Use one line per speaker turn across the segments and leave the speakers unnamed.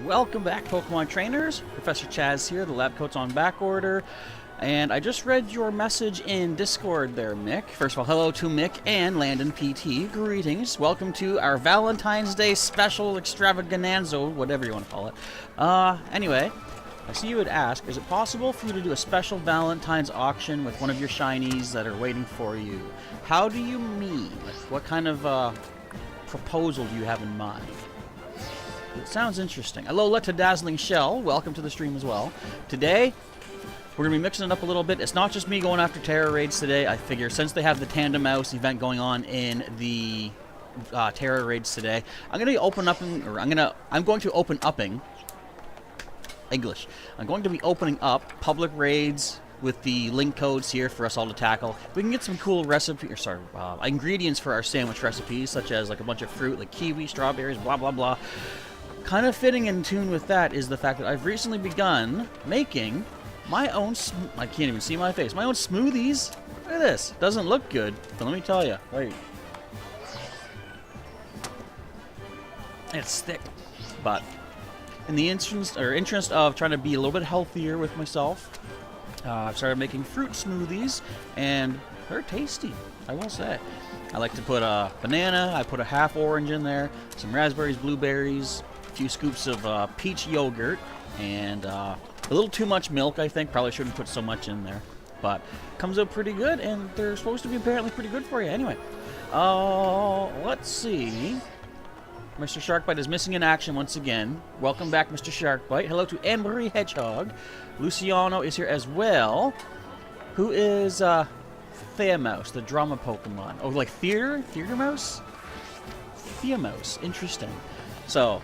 welcome back, Pokemon Trainers. Professor Chaz here, the lab coat's on back order. And I just read your message in Discord there, Mick. First of all, hello to Mick and Landon PT. Greetings. Welcome to our Valentine's Day special extravaganza, whatever you want to call it. Anyway, I see you would ask, is it possible for you to do a special Valentine's auction with one of your shinies that are waiting for you? How do you mean? What kind of proposal do you have in mind? It sounds interesting. Alola to Dazzling Shell. Welcome to the stream as well. Today, we're going to be mixing it up a little bit. It's not just me going after Tera raids today. I figure since they have the Tandem Mouse event going on in the Tera raids today, I'm going to be I'm going to open upping English. I'm going to be opening up public raids with the link codes here for us all to tackle. We can get some cool ingredients for our sandwich recipes, such as like a bunch of fruit, like kiwi, strawberries, blah blah blah. Kind of fitting in tune with that is the fact that I've recently begun making my own, I can't even see my face, my own smoothies. Look at this. Doesn't look good, but let me tell you. Wait. It's thick. But in the interest of trying to be a little bit healthier with myself, I've started making fruit smoothies, and they're tasty, I will say. I like to put a banana, I put a half orange in there, some raspberries, blueberries, a few scoops of peach yogurt, and a little too much milk, I think. Probably shouldn't put so much in there. But comes out pretty good, and they're supposed to be apparently pretty good for you. Anyway, let's see. Mr. Sharkbite is missing in action once again. Welcome back, Mr. Sharkbite. Hello to Anne-Marie Hedgehog. Luciano is here as well. Who is Theamouse, the drama Pokemon? Oh, like Theater Mouse? Theamouse. Interesting. So,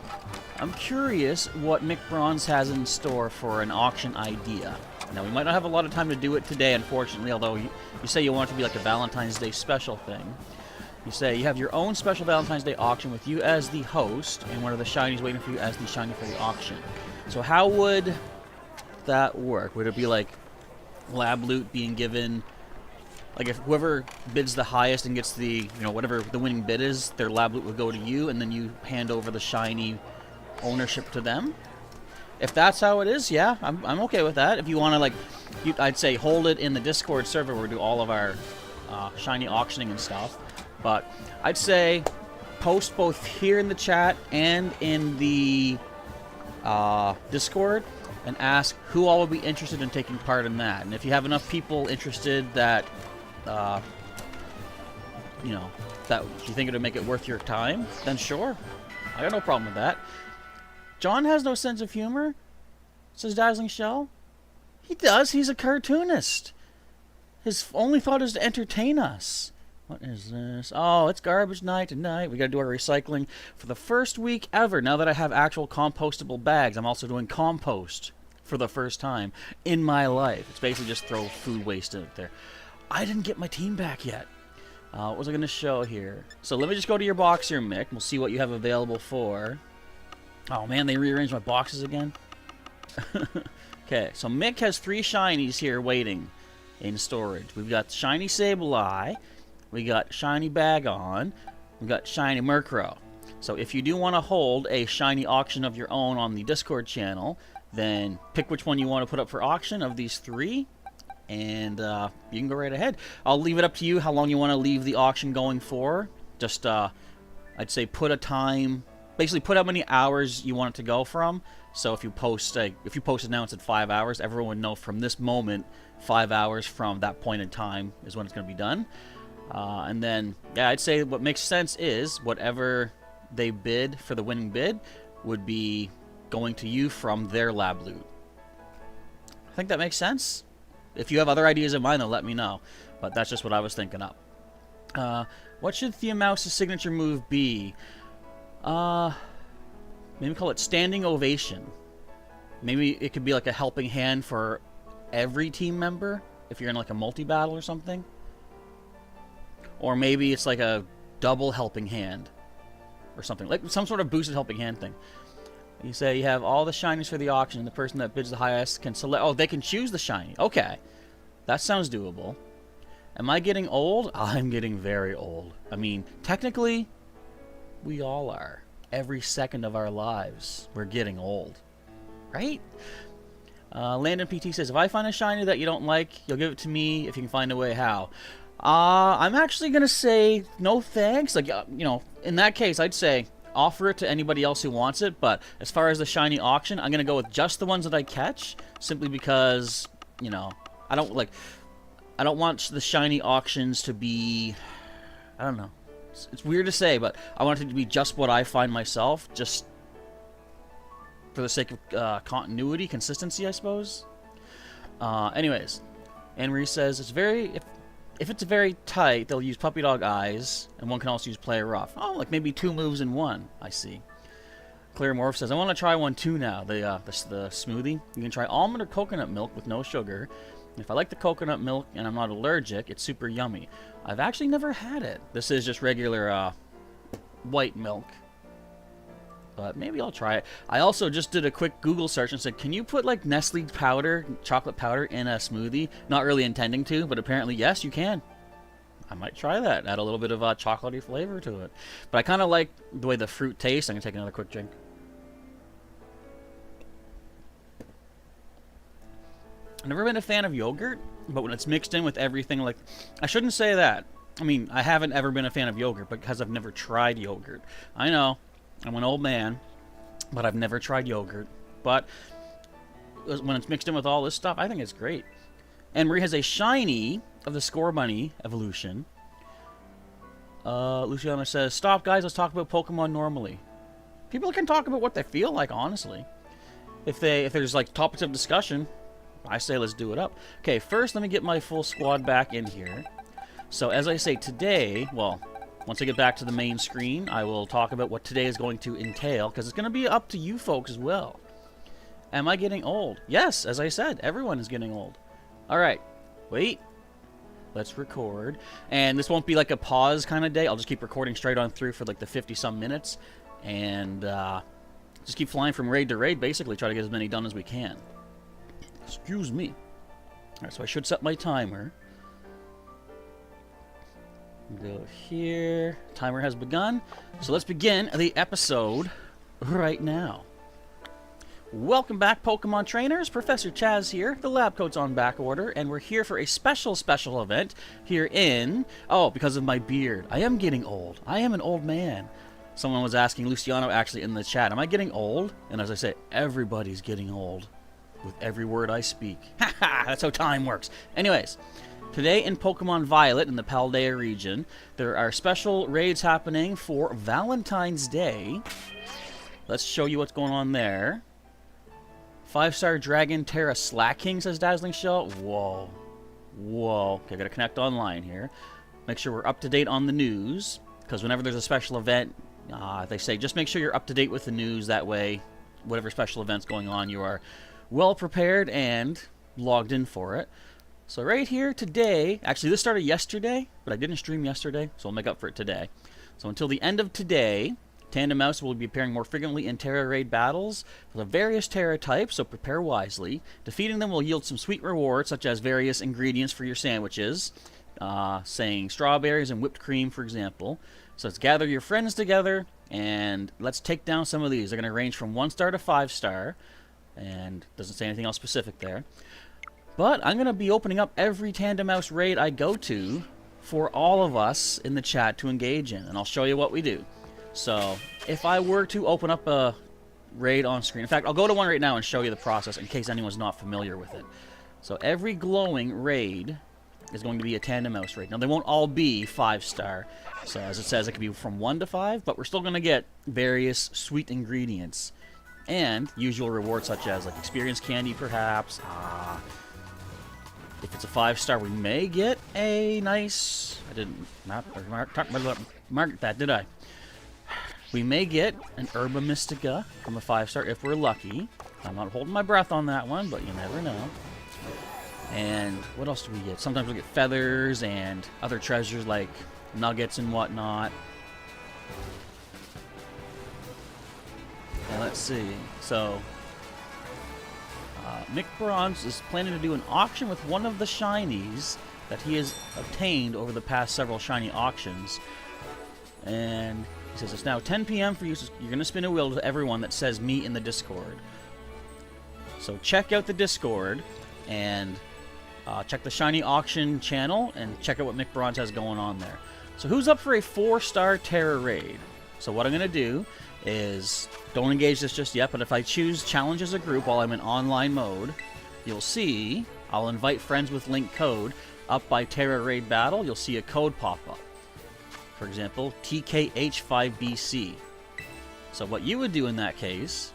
I'm curious what Mick Bronze has in store for an auction idea. Now, we might not have a lot of time to do it today, unfortunately, although you say you want it to be like a Valentine's Day special thing. You say you have your own special Valentine's Day auction with you as the host and one of the shinies waiting for you as the shiny for the auction. So how would that work? Would it be like lab loot being given, like if whoever bids the highest and gets the, whatever the winning bid is, their lab loot would go to you, and then you hand over the shiny ownership to them? If that's how it is, yeah, I'm okay with that. If you want to, like, I'd say hold it in the Discord server where we do all of our shiny auctioning and stuff. But I'd say post both here in the chat and in the Discord and ask who all would be interested in taking part in that. And if you have enough people interested that, that you think it would make it worth your time, then sure. I got no problem with that. John has no sense of humor, says Dazzling Shell. He does. He's a cartoonist. His only thought is to entertain us. What is this? Oh, it's garbage night tonight. We got to do our recycling for the first week ever. Now that I have actual compostable bags, I'm also doing compost for the first time in my life. It's basically just throw food waste in there. I didn't get my team back yet. What was I going to show here? So let me just go to your box here, Mick. We'll see what you have available for. Oh, man, they rearranged my boxes again. Okay, so Mick has 3 shinies here waiting in storage. We've got shiny Sableye. We got shiny Bagon. We got shiny Murkrow. So if you do want to hold a shiny auction of your own on the Discord channel, then pick which one you want to put up for auction of these 3, and you can go right ahead. I'll leave it up to you how long you want to leave the auction going for. Just, I'd say put a time, basically put how many hours you want it to go from. So if you post announce at 5 hours, everyone would know from this moment, 5 hours from that point in time is when it's going to be done. And then, yeah, I'd say what makes sense is whatever they bid for the winning bid would be going to you from their lab loot. I think that makes sense. If you have other ideas in mind, then let me know. But that's just what I was thinking up. What should Theamouse's signature move be? Maybe call it Standing Ovation. Maybe it could be like a helping hand for every team member if you're in like a multi-battle or something. Or maybe it's like a double helping hand or something. Like some sort of boosted helping hand thing. You say you have all the shinies for the auction, and the person that bids the highest can select... Oh, they can choose the shiny. Okay. That sounds doable. Am I getting old? I'm getting very old. I mean, technically, we all are. every second of our lives. We're getting old. Right? Landon PT says, if I find a shiny that you don't like, you'll give it to me if you can find a way. How? I'm actually going to say no thanks. Like, you know, in that case, I'd say offer it to anybody else who wants it. But as far as the shiny auction, I'm going to go with just the ones that I catch, simply because, you know, I don't want the shiny auctions to be, I don't know. It's weird to say, but I want it to be just what I find myself, just for the sake of continuity, consistency, I suppose. Anyways, Anne-Marie says, if it's very tight, they'll use puppy dog eyes, and one can also use play rough. Oh, like maybe 2 moves in one. I see. Clear Morph says, I want to try one too now, the smoothie. You can try almond or coconut milk with no sugar. If I like the coconut milk and I'm not allergic, it's super yummy. I've actually never had it. This is just regular white milk. But maybe I'll try it. I also just did a quick Google search and said, can you put like Nestle powder, chocolate powder in a smoothie? Not really intending to, but apparently yes, you can. I might try that. Add a little bit of chocolatey flavor to it. But I kind of like the way the fruit tastes. I'm going to take another quick drink. I've never been a fan of yogurt, but when it's mixed in with everything, like, I shouldn't say that. I mean, I haven't ever been a fan of yogurt because I've never tried yogurt. I know, I'm an old man, but I've never tried yogurt. But when it's mixed in with all this stuff, I think it's great. And Marie has a shiny of the Score Bunny evolution. Luciana says, stop guys, let's talk about Pokemon normally. People can talk about what they feel like, honestly. If there's like topics of discussion, I say let's do it up. Okay, first let me get my full squad back in here. So as I say, today, well, once I get back to the main screen, I will talk about what today is going to entail, because it's going to be up to you folks as well. Am I getting old? Yes, as I said, everyone is getting old. Alright, wait. Let's record. And this won't be like a pause kind of day. I'll just keep recording straight on through for like the 50-some minutes. And just keep flying from raid to raid, basically. Try to get as many done as we can. Excuse me. Alright, so I should set my timer. Go here. Timer has begun. So let's begin the episode right now. Welcome back, Pokemon Trainers. Professor Chaz here. The lab coat's on back order, and we're here for a special event here in... Oh, because of my beard. I am getting old. I am an old man. Someone was asking Luciano actually in the chat, am I getting old? And as I say, everybody's getting old. With every word I speak. Haha, that's how time works. Anyways, today in Pokemon Violet in the Paldea region, there are special raids happening for Valentine's Day. Let's show you what's going on there. 5-star Dragon Tera Slacking, says Dazzling Shell. Whoa. Whoa. Okay, gotta connect online here. Make sure we're up to date on the news, because whenever there's a special event, they say just make sure you're up to date with the news. That way, whatever special event's going on, you are well prepared and logged in for it. So right here today, actually this started yesterday, but I didn't stream yesterday, so I'll make up for it today. So until the end of today, Tandem Mouse will be appearing more frequently in Tera raid battles for the various Tera types, so prepare wisely. Defeating them will yield some sweet rewards, such as various ingredients for your sandwiches, saying strawberries and whipped cream, for example. So let's gather your friends together, and let's take down some of these. They're going to range from 1-star to 5-star. And doesn't say anything else specific there. But I'm going to be opening up every Tandem Mouse raid I go to for all of us in the chat to engage in. And I'll show you what we do. So, if I were to open up a raid on screen... In fact, I'll go to one right now and show you the process in case anyone's not familiar with it. So, every glowing raid is going to be a Tandem Mouse raid. Now, they won't all be 5-star. So, as it says, it could be from 1 to 5. But we're still going to get various sweet ingredients. And usual rewards such as like experience candy, perhaps. If it's a 5-star, we may get a nice... I didn't mark that, did I? We may get an Herba Mystica from a 5-star if we're lucky. I'm not holding my breath on that one, but you never know. And what else do we get? Sometimes we get feathers and other treasures like nuggets and whatnot. And let's see. So, Mick Bronze is planning to do an auction with one of the shinies that he has obtained over the past several shiny auctions. And He says it's now 10 p.m. for you. So you're going to spin a wheel to everyone that says me in the Discord. So check out the Discord and check the Shiny Auction channel and check out what McBronze has going on there. So who's up for a 4-star Tera raid? So what I'm going to do is, don't engage this just yet, but if I choose challenge as a group while I'm in online mode, you'll see I'll invite friends with link code. Up by Tera raid battle, you'll see a code pop up. For example, TKH5BC. So what you would do in that case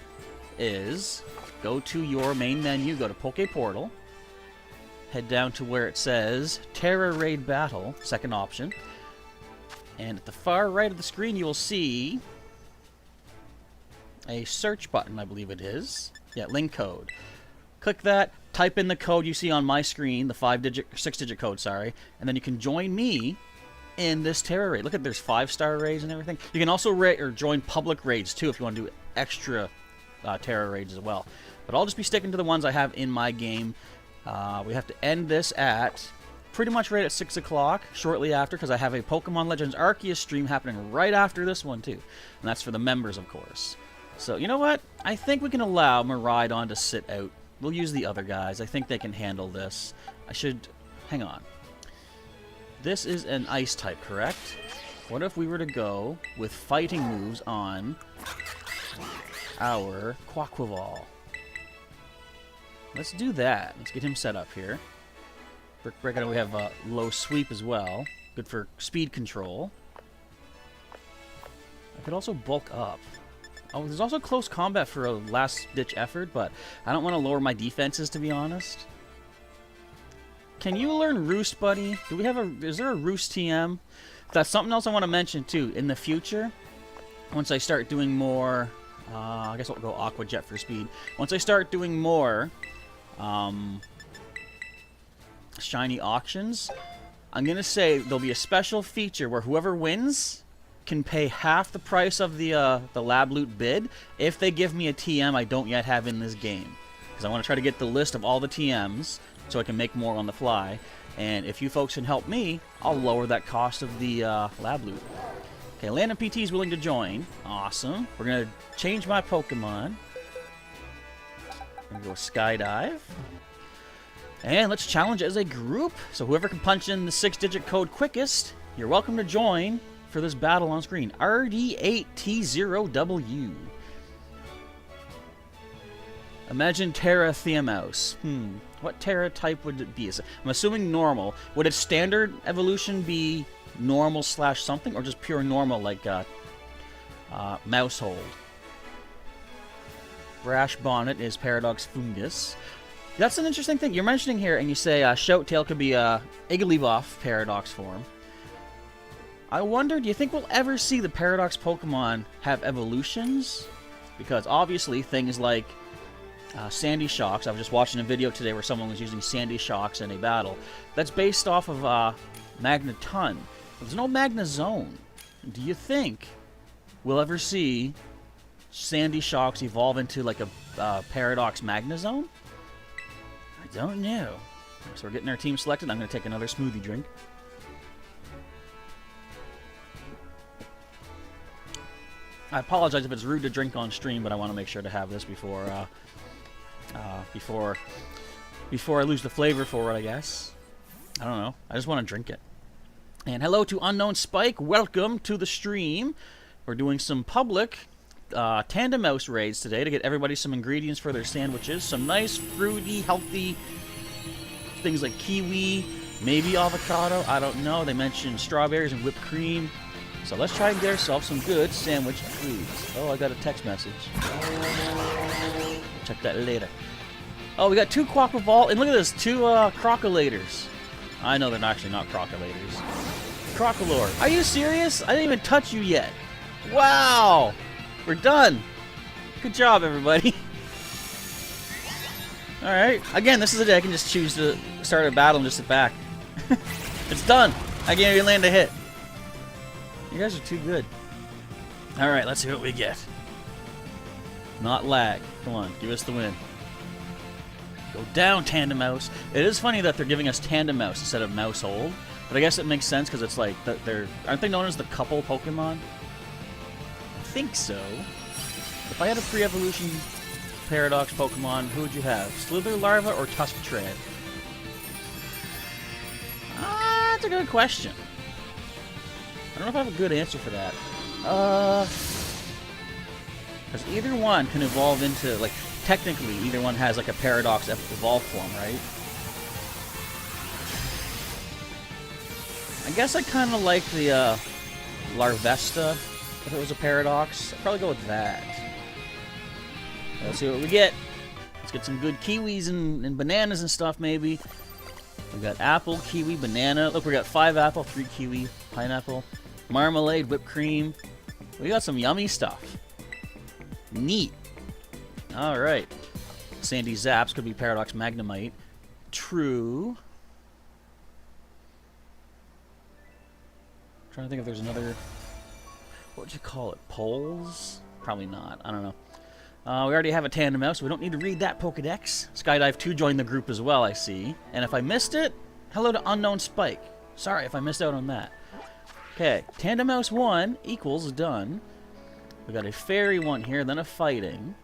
is go to your main menu, go to Poke Portal, head down to where it says Tera raid battle, second option, and at the far right of the screen you will see a search button, I believe it is. Yeah, link code. Click that, type in the code you see on my screen, the 6-digit code, sorry, and then you can join me in this Tera raid. Look at, there's 5-star raids and everything. You can also join public raids too if you want to do extra Tera raids as well. But I'll just be sticking to the ones I have in my game. We have to end this at pretty much right at 6 o'clock, shortly after, because I have a Pokemon Legends Arceus stream happening right after this one too. And that's for the members, of course. So, you know what? I think we can allow Miraidon to sit out. We'll use the other guys. I think they can handle this. I should... Hang on. This is an ice type, correct? What if we were to go with fighting moves on our Quaquaval? Let's do that. Let's get him set up here. Brick, I know we have low sweep as well. Good for speed control. I could also bulk up. Oh, there's also close combat for a last-ditch effort, but I don't want to lower my defenses, to be honest. Can you learn Roost, buddy? Do we have a... Is there a Roost TM? That's something else I want to mention, too. In the future, once I start doing more... I guess I'll go Aqua Jet for speed. Once I start doing more... Shiny auctions, I'm going to say there'll be a special feature where whoever wins can pay half the price of the lab loot bid if they give me a TM I don't yet have in this game. Because I want to try to get the list of all the TMs so I can make more on the fly. And if you folks can help me, I'll lower that cost of the lab loot. Okay, Landon PT is willing to join. Awesome. We're going to change my Pokemon. I'm going to go Skydive. And let's challenge as a group. So whoever can punch in the 6-digit code quickest, you're welcome to join for this battle on screen. RD8T0W. Imagine Tera Theamos. What Tera type would it be? I'm assuming normal. Would its standard evolution be normal / something, or just pure normal like Mousehold? Brash Bonnet is Paradox Fungus. That's an interesting thing. You're mentioning here, and you say Shoutail could be Igglybuff Paradox form. I wonder, do you think we'll ever see the Paradox Pokemon have evolutions? Because obviously things like Sandy Shocks, I was just watching a video today where someone was using Sandy Shocks in a battle. That's based off of Magneton. There's no Magnezone. Do you think we'll ever see Sandy Shocks evolve into like a Paradox Magnezone? I don't know. So we're getting our team selected. I'm going to take another smoothie drink. I apologize if it's rude to drink on stream, but I want to make sure to have this before I lose the flavor for it, I guess. I don't know. I just want to drink it. And hello to Unknown Spike. Welcome to the stream. We're doing some public Tandem Mouse raids today to get everybody some ingredients for their sandwiches. Some nice, fruity, healthy things like kiwi, maybe avocado. I don't know. They mentioned strawberries and whipped cream. So let's try and get ourselves some good sandwich foods. Oh, I got a text message. Check that later. Oh, we got 2 Quaquaval, and look at this, 2 Crocolators. I know they're actually not Crocolators. Crocolore. Are you serious? I didn't even touch you yet. Wow! We're done. Good job, everybody. Alright. Again, this is a day I can just choose to start a battle and just sit back. It's done. I can't even land a hit. You guys are too good. Alright, let's see what we get. Not lag. Come on, give us the win. Go down, Tandem Mouse. It is funny that they're giving us Tandem Mouse instead of Mousehold. But I guess it makes sense because it's like, aren't they known as the couple Pokemon? think so. If I had a pre-evolution Paradox Pokemon, who would you have? Slither Larva or Tusk Tread? That's a good question. I don't know if I have a good answer for that. Because either one can evolve into, like, technically, either one has, like, a Paradox evolved form, right? I guess I kind of like the, Larvesta, if it was a Paradox. I'd probably go with that. Let's see what we get. Let's get some good kiwis and bananas and stuff, maybe. We got apple, kiwi, banana. Look, we got 5 apple, 3 kiwi, pineapple, marmalade, whipped cream. We got some yummy stuff. Neat. Alright. Sandy Zaps could be Paradox Magnemite. True. I'm trying to think if there's another... What would you call it? Poles? Probably not. I don't know. We already have a Tandem Mouse, so we don't need to read that Pokedex. Skydive 2 joined the group as well, I see. And if I missed it, hello to Unknown Spike. Sorry if I missed out on that. Okay, Tandem Mouse 1 equals done. We got a Fairy 1 here, then a Fighting.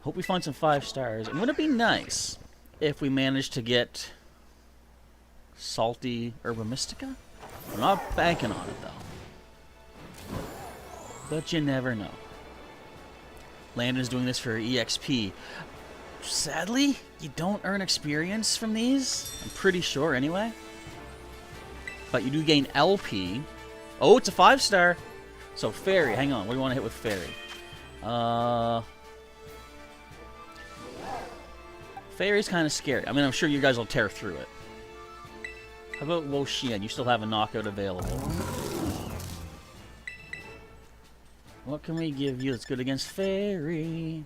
Hope we find some 5 stars. And wouldn't it be nice if we managed to get Salty Herba Mystica? I'm not banking on it, though. But you never know. Landon's doing this for EXP. Sadly, you don't earn experience from these. I'm pretty sure, anyway. But you do gain LP. Oh, it's a 5-star. So, Fairy. Hang on. What do you want to hit with Fairy? Fairy's kind of scary. I mean, I'm sure you guys will tear through it. How about Wo-Chien? You still have a knockout available. What can we give you that's good against Fairy?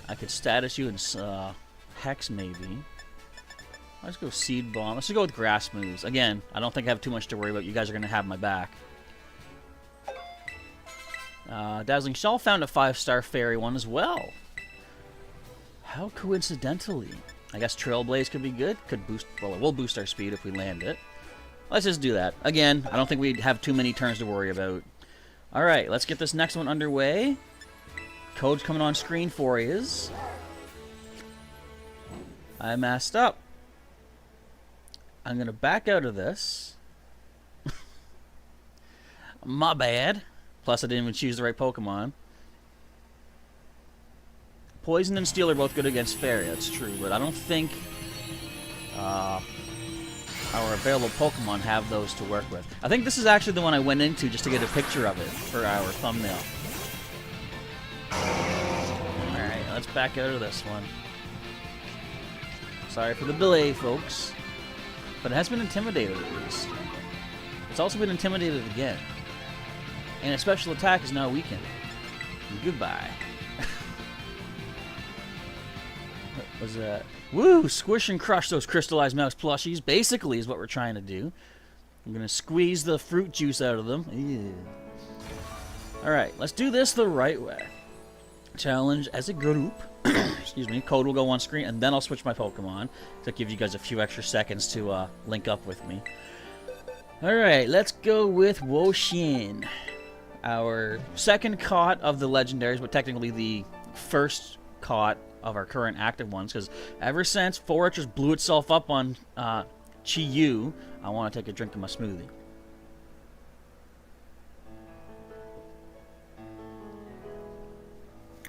I could status you in Hex, maybe. Let's go Seed Bomb. Let's just go with Grass Moves. Again, I don't think I have too much to worry about. You guys are going to have my back. Dazzling Shawl found a 5-star Fairy one as well. How coincidentally. I guess Trailblaze could be good. Could boost... Well, it will boost our speed if we land it. Let's just do that. Again, I don't think we'd have too many turns to worry about. Alright, let's get this next one underway. Code's coming on screen for you. I messed up. I'm going to back out of this. My bad. Plus, I didn't even choose the right Pokemon. Poison and Steel are both good against Fairy, that's true, but I don't think our available Pokemon have those to work with. I think this is actually the one I went into just to get a picture of it for our thumbnail. Alright, let's back out of this one. Sorry for the delay, folks. But it has been intimidated at least. It's also been intimidated again. And its special attack is now weakened. Goodbye. What was that? Woo! Squish and crush those crystallized mouse plushies, basically, is what we're trying to do. I'm going to squeeze the fruit juice out of them. Ew. Alright, let's do this the right way. Challenge as a group. Excuse me. Code will go on screen, and then I'll switch my Pokemon. That gives you guys a few extra seconds to link up with me. Alright, let's go with Wo-Chien. Our second caught of the legendaries, but technically the first caught of our current active ones, because ever since Forage just blew itself up on Chi-Yu, I want to take a drink of my smoothie.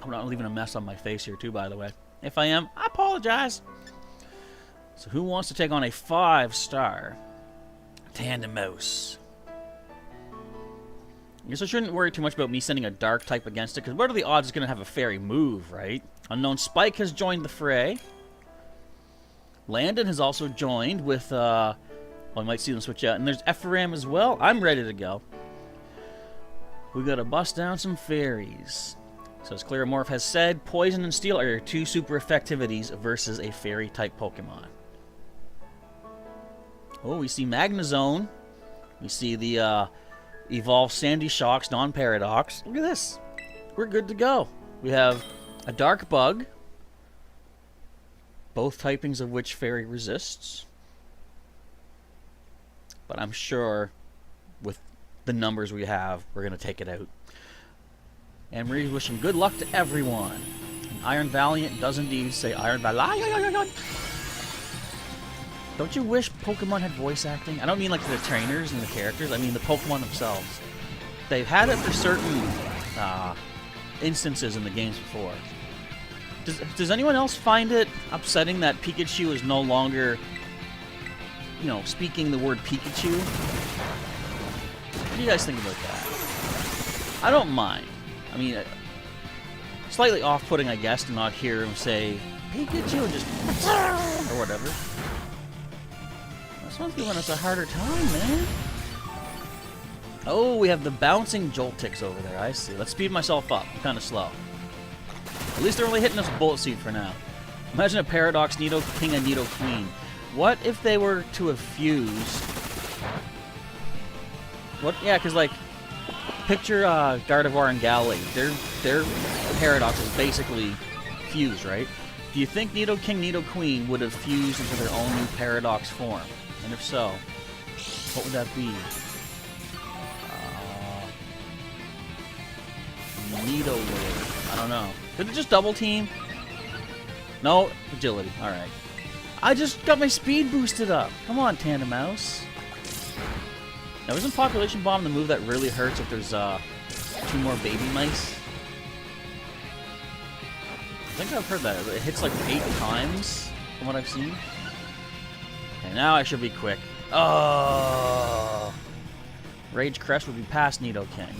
I'm not leaving a mess on my face here too, by the way. If I am, I apologize. So who wants to take on a 5-star Tandem Mouse? I guess I shouldn't worry too much about me sending a dark type against it, because what are the odds it's going to have a Fairy move, right? Unknown Spike has joined the fray. Landon has also joined with, well, I might see them switch out. And there's Ephraim as well. I'm ready to go. We got to bust down some Fairies. So as Claromorph has said, Poison and Steel are your 2 super effectivities versus a Fairy-type Pokemon. Oh, we see Magnezone. We see the, Evolve Sandy Shocks, non-Paradox. Look at this. We're good to go. We have a Dark Bug, both typings of which Fairy resists. But I'm sure with the numbers we have, we're going to take it out. And Marie's wishing good luck to everyone. And Iron Valiant does indeed say Iron Valiant. Don't you wish Pokemon had voice acting? I don't mean like the trainers and the characters. I mean the Pokemon themselves. They've had it for certain instances in the games before. Does anyone else find it upsetting that Pikachu is no longer, you know, speaking the word Pikachu? What do you guys think about that? I don't mind. I mean, slightly off-putting, I guess, to not hear him say Pikachu and just or whatever. This one's giving us a harder time, man. Oh, we have the bouncing Joltix over there. I see. Let's speed myself up. I'm kind of slow. At least they're only hitting us with Bullet Seed for now. Imagine a Paradox Nido King and Nido Queen. What if they were to have fused? What? Yeah, because like, picture Gardevoir and Gallade. Their Paradox is basically fused, right? Do you think Nido King, Nido Queen would have fused into their own new Paradox form? And if so, what would that be? Nido Lord. I don't know. Did it just double team? No, agility. Alright. I just got my speed boosted up. Come on, Tandem Mouse. Now, isn't Population Bomb the move that really hurts if there's 2 more baby mice? I think I've heard that. It hits like 8 times from what I've seen. Okay, now I should be quick. Oh! Rage Crest would be past Nido King.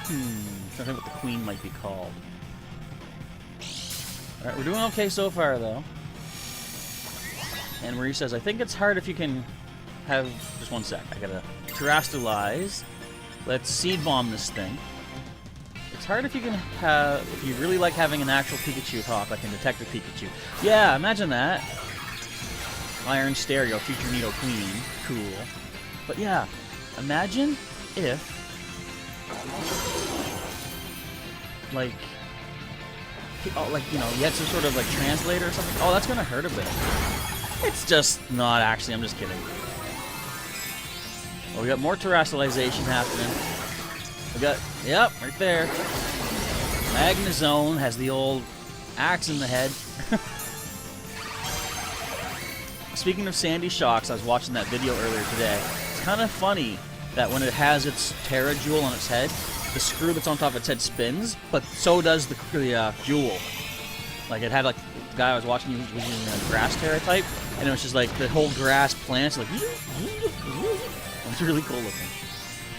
Trying to think what the Queen might be called. Alright, we're doing okay so far, though. And Marie says, I think it's hard if you can have... Just one sec. I gotta terrestrialize. Let's Seed Bomb this thing. It's hard if you can have... If you really like having an actual Pikachu talk, like in Detective Pikachu. Yeah, imagine that. Iron Stereo, future Nido Queen. Cool. But yeah, imagine if... Like, you know, you had some sort of, like, translator or something. Oh, that's gonna hurt a bit. It's just not actually, I'm just kidding. Well, we got more terrestrialization happening. We got, yep, right there. Magnezone has the old axe in the head. Speaking of Sandy Shocks, I was watching that video earlier today. It's kind of funny that when it has its Tera jewel on its head, the screw that's on top of its head spins, but so does the jewel. Like, it had, like, the guy I was watching, he was using a grass Tera type, and it was just, like, the whole grass plants, like, it's really cool looking.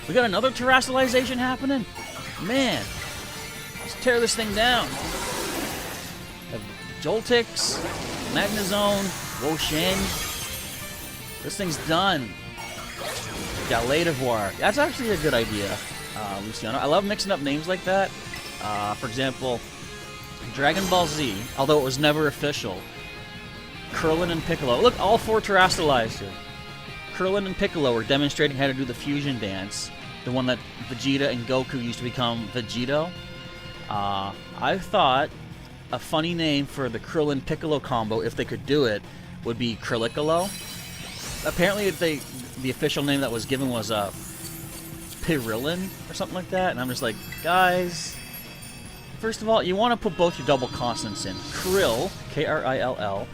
We got another terrestrialization happening? Man, let's tear this thing down. Joltix, Magnezone, Woshen. This thing's done. Galadivar. That's actually a good idea. Luciano. I love mixing up names like that. For example, Dragon Ball Z, although it was never official. Krillin and Piccolo. Look, all 4 terrestrialized here. Krillin and Piccolo were demonstrating how to do the fusion dance. The one that Vegeta and Goku used to become Vegito. I thought a funny name for the Krillin-Piccolo combo, if they could do it, would be Krillicolo. Apparently, the official name that was given was Pirillin or something like that, and I'm just like, guys, first of all, you want to put both your double consonants in. Krill, K-R-I-L-L,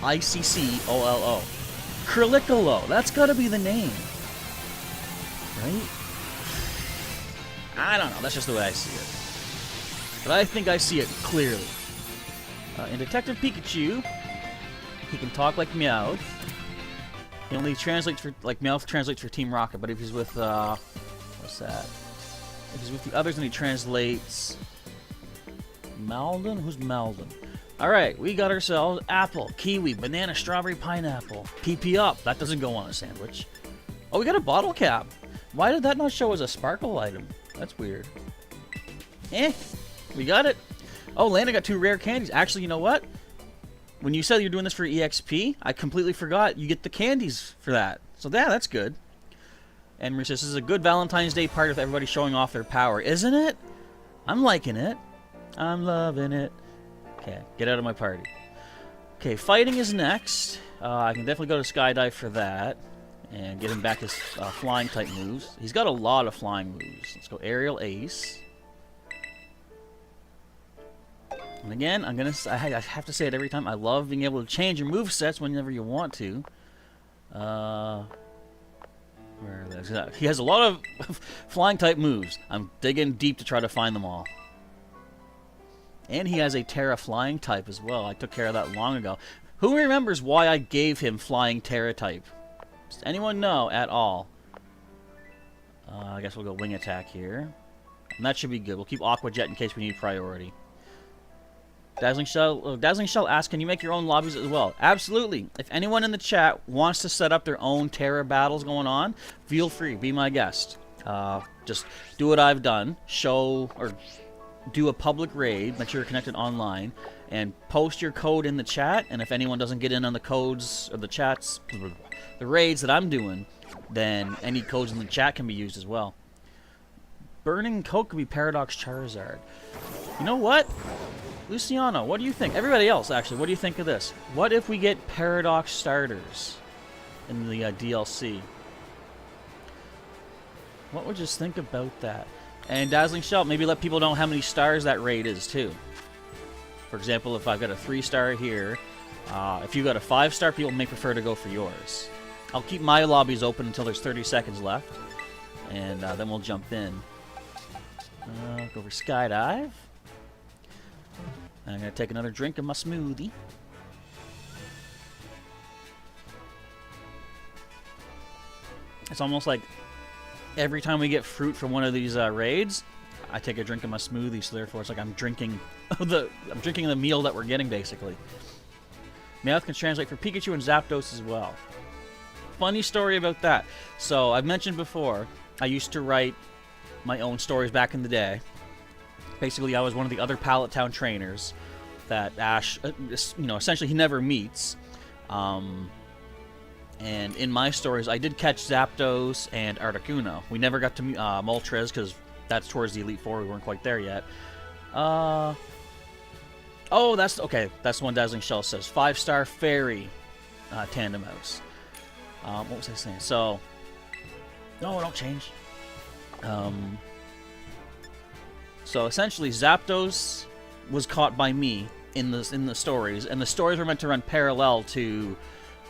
I-C-C-O-L-O. Krillicolo, that's got to be the name, right? I don't know, that's just the way I see it. But I think I see it clearly. In Detective Pikachu, he can talk like Meowth. He only translates for, like, Meowth translates for Team Rocket, but if he's with, what's that? If he's with the others, then he translates... Malden? Who's Malden? Alright, we got ourselves apple, kiwi, banana, strawberry, pineapple. PP up. That doesn't go on a sandwich. Oh, we got a bottle cap. Why did that not show as a sparkle item? That's weird. We got it. Oh, Lana got 2 rare candies. Actually, you know what? When you said you're doing this for EXP, I completely forgot you get the candies for that. So yeah, that's good. And Marie says, this is a good Valentine's Day party with everybody showing off their power. Isn't it? I'm liking it. I'm loving it. Okay, get out of my party. Okay, fighting is next. I can definitely go to Skydive for that. and give him back his flying type moves. He's got a lot of flying moves. Let's go Aerial Ace. And again, I have to say it every time. I love being able to change your move sets whenever you want to. He has a lot of flying type moves. I'm digging deep to try to find them all. And he has a Tera flying type as well. I took care of that long ago. Who remembers why I gave him flying Tera type? Does anyone know at all? I guess we'll go Wing Attack here. And that should be good. We'll keep Aqua Jet in case we need priority. Dazzling Shell asks, can you make your own lobbies as well? Absolutely. If anyone in the chat wants to set up their own Tera battles going on, feel free. Be my guest. Just do what I've done. Show or do a public raid. Make sure you're connected online. And post your code in the chat. And if anyone doesn't get in on the codes or the chats, the raids that I'm doing, then any codes in the chat can be used as well. Burning Coke could be Paradox Charizard. You know what? Luciano, what do you think? Everybody else, actually, what do you think of this? What if we get Paradox starters in the DLC? What would you think about that? And Dazzling Shell, maybe let people know how many stars that raid is, too. For example, if I've got a 3-star here, if you've got a 5-star, people may prefer to go for yours. I'll keep my lobbies open until there's 30 seconds left, and then we'll jump in. Go for Skydive. I'm going to take another drink of my smoothie. It's almost like every time we get fruit from one of these raids, I take a drink of my smoothie, so therefore it's like I'm drinking the meal that we're getting, basically. Meowth can translate for Pikachu and Zapdos as well. Funny story about that. So, I've mentioned before, I used to write my own stories back in the day. Basically, I was one of the other Pallet Town trainers that Ash, essentially he never meets. And in my stories, I did catch Zapdos and Articuno. We never got to meet Moltres because that's towards the Elite Four. We weren't quite there yet. Oh, that's okay. That's the one Dazzling Shell says. 5-star Fairy Tandem House. What was I saying? So, no, don't change. So essentially, Zapdos was caught by me in the stories, and the stories were meant to run parallel to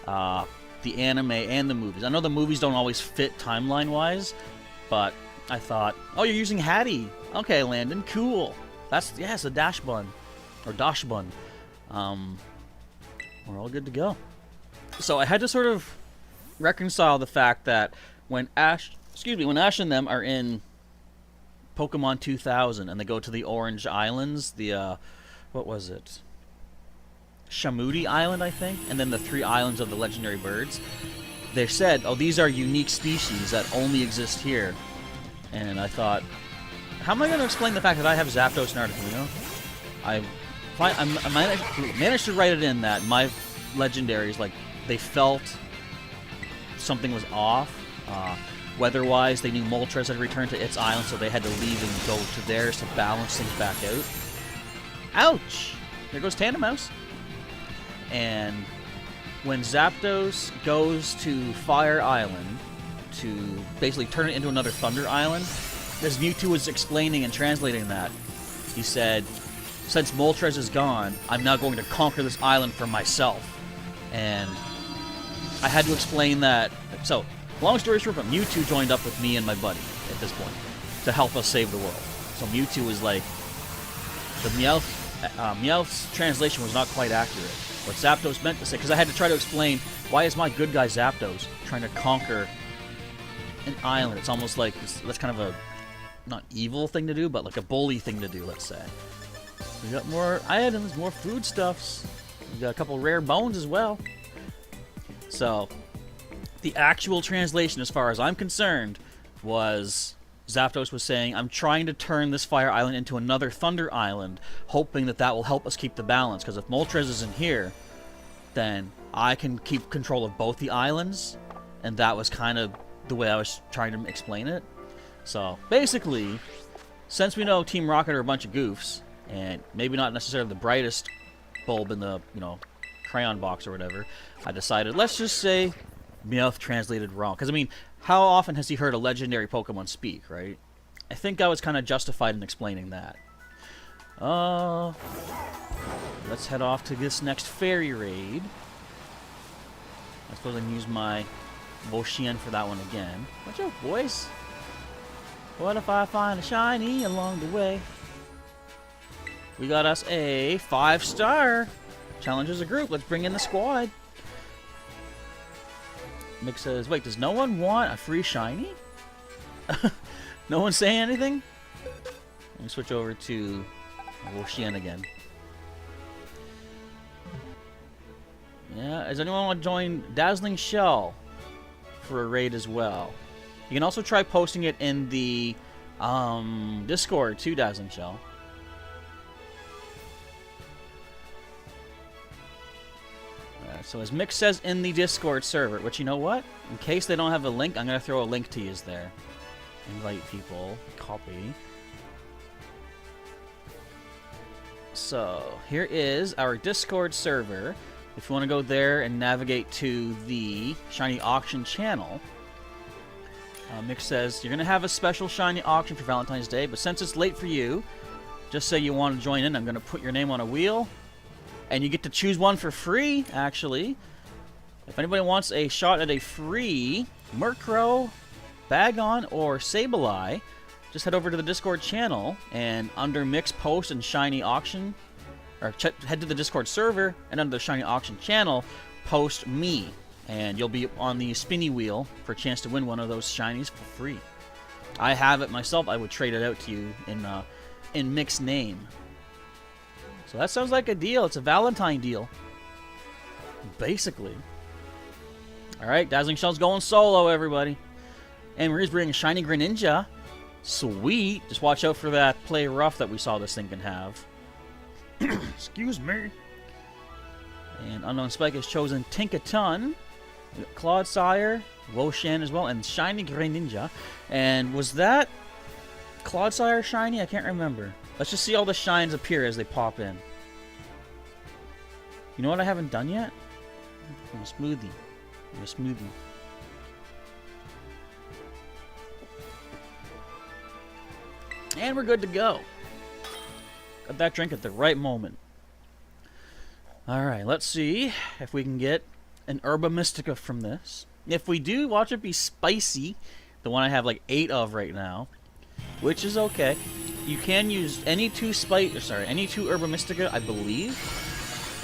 the anime and the movies. I know the movies don't always fit timeline-wise, but I thought, oh, you're using Hattie. Okay, Landon, cool. It's a Dash Bun or Dosh Bun. We're all good to go. So I had to sort of reconcile the fact that when Ash and them are in Pokemon 2000 and they go to the Orange Islands, the what was it? Shamudi Island, I think, and then the 3 islands of the legendary birds. They said, "Oh, these are unique species that only exist here." And I thought, how am I going to explain the fact that I have Zapdos and Articuno? I managed to write it in that my legendaries, like, they felt something was off. Weather-wise, they knew Moltres had returned to its island, so they had to leave and go to theirs to balance things back out. Ouch! There goes Tandem Mouse. And when Zapdos goes to Fire Island to basically turn it into another Thunder Island, as Mewtwo was explaining and translating that, he said, since Moltres is gone, I'm now going to conquer this island for myself. And I had to explain that. So, long story short, but Mewtwo joined up with me and my buddy at this point to help us save the world. So Mewtwo was like, the Meowth's translation was not quite accurate. What Zapdos meant to say, because I had to try to explain, why is my good guy Zapdos trying to conquer an island? It's almost like, that's kind of a, not evil thing to do, but like a bully thing to do, let's say. We got more items, more foodstuffs. We got a couple rare bones as well. So, the actual translation, as far as I'm concerned, was Zapdos was saying, I'm trying to turn this Fire Island into another Thunder Island, hoping that that will help us keep the balance, because if Moltres isn't here, then I can keep control of both the islands, and that was kind of the way I was trying to explain it. So, basically, since we know Team Rocket are a bunch of goofs, and maybe not necessarily the brightest bulb in the, crayon box or whatever, I decided, let's just say Meowth translated wrong. Because, I mean, how often has he heard a legendary Pokemon speak, right? I think I was kind of justified in explaining that. Let's head off to this next fairy raid. I suppose I can use my Wo-Chien for that one again. Watch out, boys. What if I find a shiny along the way? We got us a 5-star. Challenge as a group. Let's bring in the squad. Mick says, wait, does no one want a free shiny? No one saying anything? Let me switch over to Wo-Chien again. Yeah, does anyone want to join Dazzling Shell for a raid as well? You can also try posting it in the Discord to Dazzling Shell. So as Mick says in the Discord server, which you know what? In case they don't have a link, I'm going to throw a link to use there. Invite people. Copy. So here is our Discord server. If you want to go there and navigate to the Shiny Auction channel, Mick says you're going to have a special Shiny Auction for Valentine's Day, but since it's late for you, just say you want to join in. I'm going to put your name on a wheel. And you get to choose one for free, actually. If anybody wants a shot at a free Murkrow, Bagon, or Sableye, just head over to the Discord channel, and under Mix Post and Shiny Auction, or head to the Discord server, and under the Shiny Auction channel, post me. And you'll be on the spinny wheel for a chance to win one of those shinies for free. I have it myself. I would trade it out to you in Mick's name. So that sounds like a deal. It's a Valentine deal. Basically. Alright, Dazzling Shell's going solo, everybody. And Marie's bringing Shiny Greninja. Sweet. Just watch out for that play rough that we saw this thing can have. Excuse me. And Unknown Spike has chosen Tinkaton. Clodsire, Wo-Chien as well, and Shiny Greninja. And was that Clodsire shiny? I can't remember. Let's just see all the shines appear as they pop in. You know what I haven't done yet? I'm a smoothie. I'm a smoothie. And we're good to go. Got that drink at the right moment. Alright, let's see if we can get an Herba Mystica from this. If we do, watch it be spicy. The one I have like 8 of right now. Which is okay. You can use any two Herba Mystica, I believe,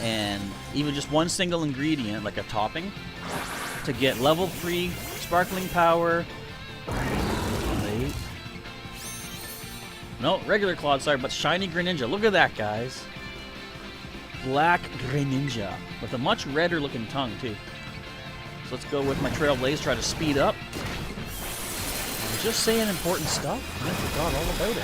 and even just one single ingredient, like a topping, to get level 3 Sparkling Power. Wait. No, regular Clodsire, but Shiny Greninja. Look at that, guys. Black Greninja, with a much redder looking tongue, too. So let's go with my Trailblaze, try to speed up. Just saying important stuff. I forgot all about it.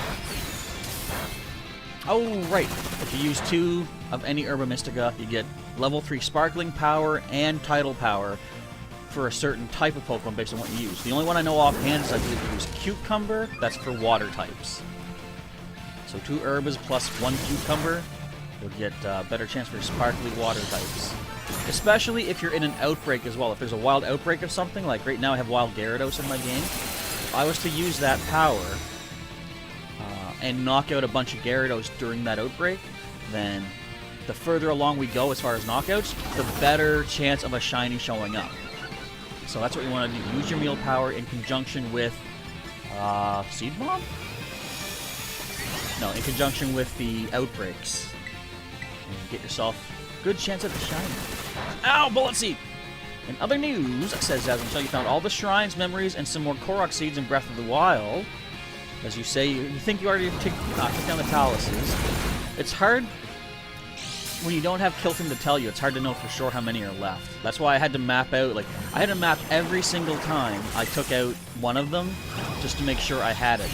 Oh, right. If you use 2 of any Herba Mystica, you get level 3 Sparkling Power and Tidal Power for a certain type of Pokemon based on what you use. The only one I know offhand is I believe you use Cucumber. That's for water types. So 2 Herbas plus 1 Cucumber, you'll get a better chance for sparkly water types. Especially if you're in an outbreak as well. If there's a wild outbreak of something, like right now I have Wild Gyarados in my game, if I was to use that power and knock out a bunch of Gyarados during that outbreak, then the further along we go as far as knockouts, the better chance of a shiny showing up. So that's what you want to do. Use your meal power in conjunction with Seed Bomb? No, in conjunction with the outbreaks. And get yourself a good chance at the shiny. Ow! Bullet Seed! In other news, says Dazzling Shell, you found all the shrines, memories, and some more Korok seeds in Breath of the Wild. As you say, you think you already took down the Taluses. It's hard when you don't have Kilton to tell you. It's hard to know for sure how many are left. That's why I had to map out, like, I had to map every single time I took out one of them just to make sure I had it.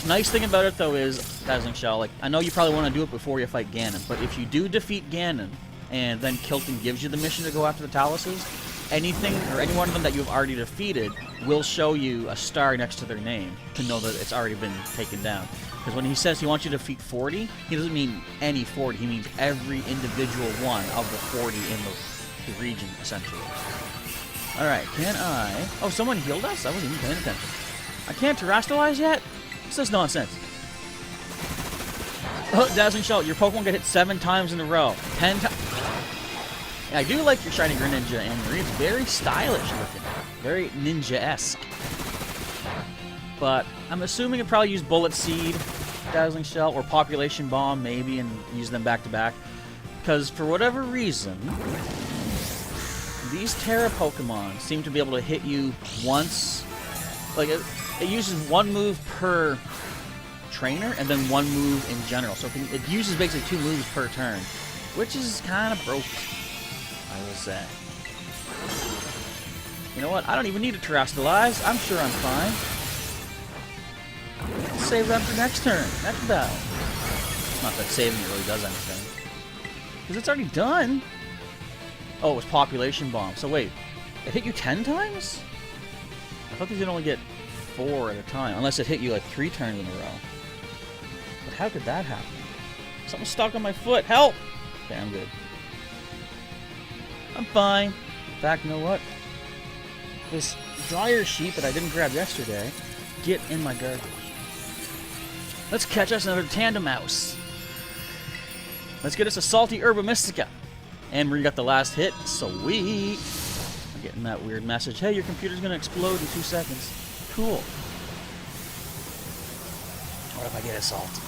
Nice thing about it, though, is, Dazzling Shell, like, I know you probably want to do it before you fight Ganon, but if you do defeat Ganon, and then Kilton gives you the mission to go after the Taluses, anything or any one of them that you've already defeated will show you a star next to their name to know that it's already been taken down. Because when he says he wants you to defeat 40, he doesn't mean any 40. He means every individual one of the 40 in the region, essentially. Alright, can I... Oh, someone healed us? I wasn't even paying attention. I can't terrestrialize yet? What's this nonsense? Oh, Dazzling Shell, your Pokemon get hit 7 times in a row. 10 times. Yeah, I do like your Shiny Greninja, Anne-Marie. It's very stylish looking. Very ninja-esque. But I'm assuming it probably use Bullet Seed, Dazzling Shell, or Population Bomb, maybe, and use them back-to-back. Because for whatever reason, these Tera Pokemon seem to be able to hit you once. Like, it uses 1 move per trainer and then 1 move in general. So it uses basically 2 moves per turn, which is kind of broke, I will say. You know what? I don't even need to terrestrialize. I'm sure I'm fine. Save that for next turn, next battle. Not that saving it really does anything, because it's already done. Oh, it was Population Bomb. So wait, it hit you 10 times? I thought these would only get 4 at a time, unless it hit you like 3 turns in a row. But how could that happen? Something's stuck on my foot. Help! Okay, I'm good. I'm fine. In fact, you know what? This dryer sheet that I didn't grab yesterday, get in my garbage. Let's catch us another Tandem Mouse. Let's get us a Salty Herba Mystica. And we got the last hit. Sweet. I'm getting that weird message. Hey, your computer's going to explode in 2 seconds. Cool. What if I get assaulted?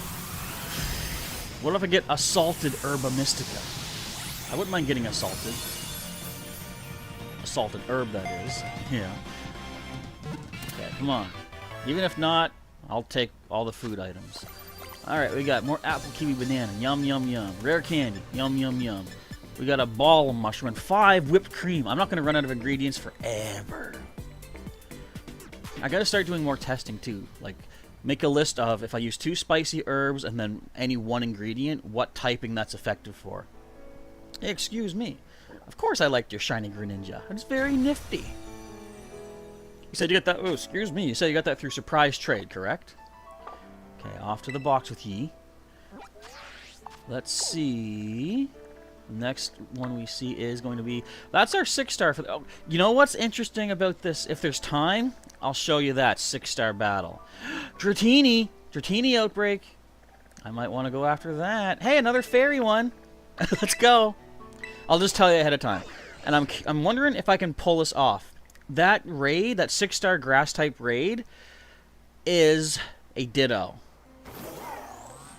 What if I get assaulted Herba Mystica? I wouldn't mind getting assaulted. Assaulted herb, that is. Yeah. Okay, come on. Even if not, I'll take all the food items. Alright, we got more apple, kiwi, banana. Yum, yum, yum. Rare candy. Yum, yum, yum. We got a ball of mushroom and 5 whipped cream. I'm not going to run out of ingredients forever. I got to start doing more testing, too. Like, make a list of, if I use 2 spicy herbs and then any 1 ingredient, what typing that's effective for. Hey, excuse me. Of course I liked your Shiny Greninja. It's very nifty. You said you got that... Oh, excuse me. You said you got that through surprise trade, correct? Okay, off to the box with ye. Let's see... Next one we see is going to be... That's our 6-star for... Oh, you know what's interesting about this? If there's time, I'll show you that 6-star battle. Dratini! Dratini Outbreak. I might want to go after that. Hey, another fairy one. Let's go. I'll just tell you ahead of time. And I'm wondering if I can pull this off. That raid, that 6-star grass-type raid, is a Ditto.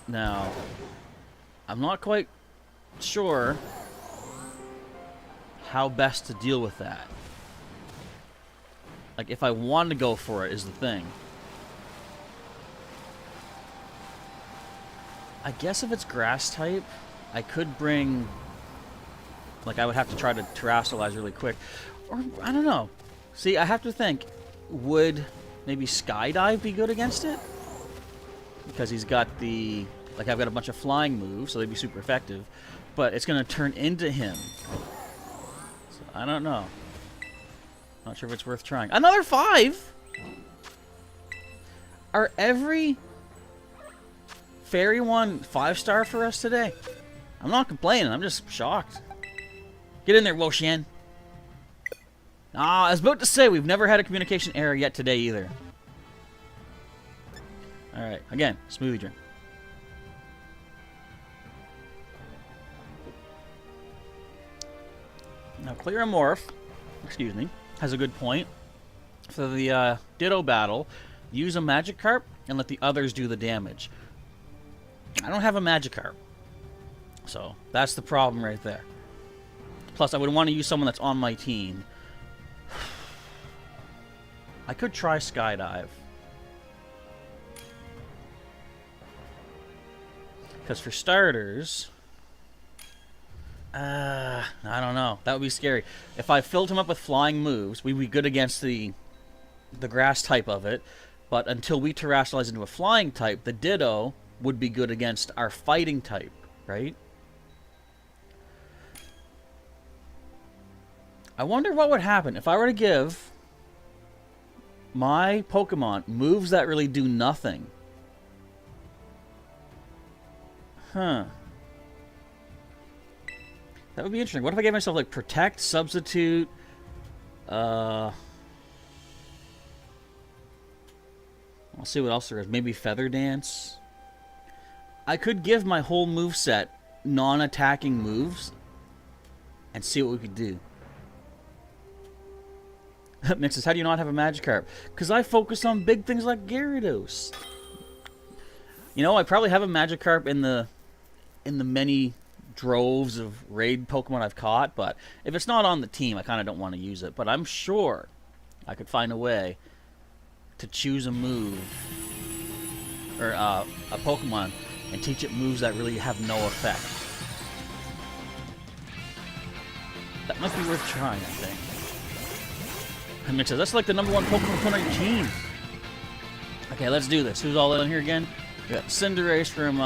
Now, I'm not quite sure how best to deal with that. Like, if I want to go for it is the thing. I guess if it's grass type, I could bring... Like, I would have to try to terrestrialize really quick. Or, I don't know. See, I have to think, would maybe Skydive be good against it? Because he's got the... Like, I've got a bunch of flying moves, so they'd be super effective. But it's going to turn into him. So, I don't know. Not sure if it's worth trying. Another 5?! Are every fairy one 5-star for us today? I'm not complaining. I'm just shocked. Get in there, Woshan. Ah, I was about to say, we've never had a communication error yet today either. Alright, again, smoothie drink. Now, Clear Morph, excuse me, has a good point. For the Ditto battle, use a Magikarp and let the others do the damage. I don't have a Magikarp. So, that's the problem right there. Plus, I would want to use someone that's on my team. I could try Skydive. Because for starters... I don't know. That would be scary. If I filled him up with flying moves, we'd be good against the grass type of it. But until we terrestrialize into a flying type, the Ditto would be good against our fighting type, right? I wonder what would happen if I were to give my Pokemon moves that really do nothing. Huh. That would be interesting. What if I gave myself, like, Protect, Substitute, I'll see what else there is. Maybe Feather Dance. I could give my whole moveset non-attacking moves and see what we could do. Mick says, how do you not have a Magikarp? Because I focus on big things like Gyarados. You know, I probably have a Magikarp in the many droves of raid Pokemon I've caught, but if it's not on the team, I kind of don't want to use it. But I'm sure I could find a way to choose a move or a Pokemon and teach it moves that really have no effect. That might be worth trying, I think. And Mitch says, that's like the #1 Pokemon to put on your team. Okay, let's do this. Who's all in here again? We got Cinderace from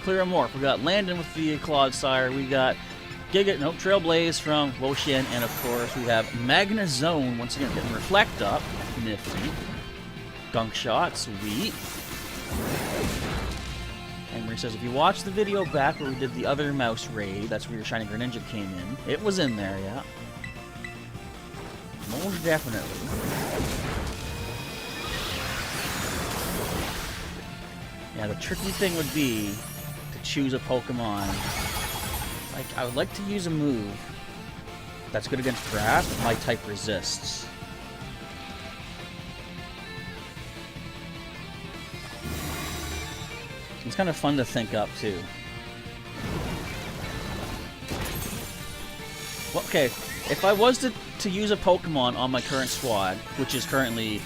Clearamorph. We got Landon with the Clodsire. We got Trailblaze from Loshin. And of course, we have Magnezone once again getting Reflect up. Nifty. Gunk Shot. Sweet. And Marie says, if you watch the video back where we did the other mouse raid, that's where your Shiny Greninja came in. It was in there, yeah. Most definitely. Yeah, the tricky thing would be to choose a Pokemon. Like, I would like to use a move that's good against grass, but my type resists. It's kind of fun to think up, too. Well, okay, if I was to use a Pokemon on my current squad, which is currently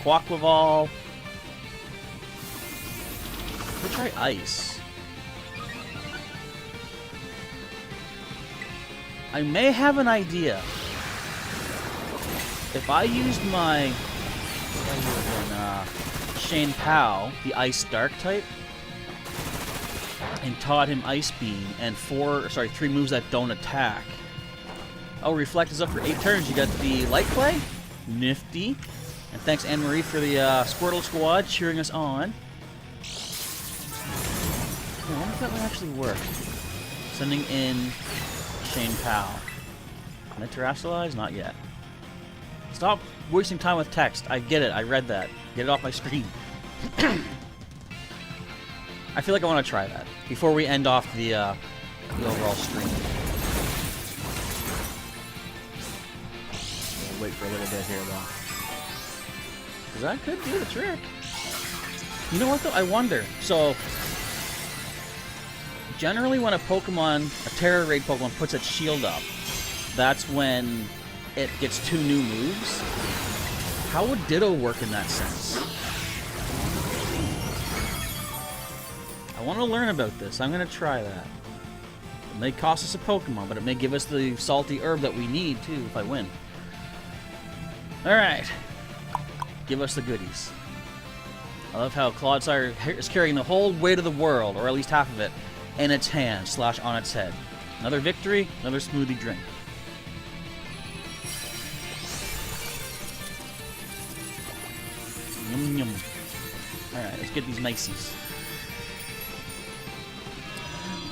Quaquaval. We'll try Ice. I may have an idea. If I used my Shane Pao, the Ice Dark type, and taught him Ice Beam and 3 moves that don't attack. Oh, Reflect is up for 8 turns. You got the Light Play. Nifty. And thanks, Anne-Marie, for the Squirtle Squad cheering us on. I wonder if that would actually work. Sending in Shane Pao. Can I Terrasilize? Not yet. Stop wasting time with text. I get it. I read that. Get it off my screen. I feel like I want to try that before we end off the overall stream. We'll wait for a little bit here, though. Because that could do the trick. You know what, though? I wonder. So, generally when a Tera raid Pokemon puts its shield up, that's when it gets 2 new moves. How would Ditto work in that sense? I want to learn about this. I'm going to try that. It may cost us a Pokemon, but it may give us the salty herb that we need, too, if I win. Alright. Give us the goodies. I love how Clodsire is carrying the whole weight of the world, or at least half of it, in its hand / on its head. Another victory, another smoothie drink. Yum yum. Alright, let's get these niceys.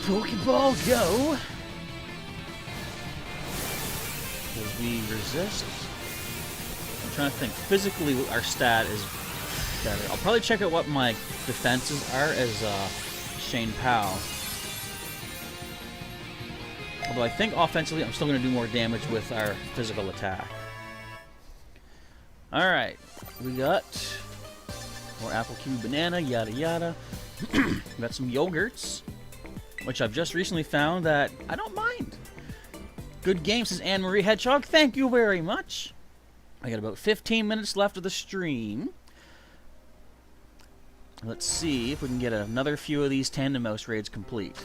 Pokeball go! Will we resist? I'm trying to think. Physically, our stat is better. I'll probably check out what my defenses are as Shane Pao. Although I think offensively, I'm still going to do more damage with our physical attack. Alright, we got more apple, kiwi, banana, yada yada. We got some yogurts, which I've just recently found that I don't mind. Good game, says Anne-Marie Hedgehog. Thank you very much. I got about 15 minutes left of the stream. Let's see if we can get another few of these Tandem Mouse raids complete.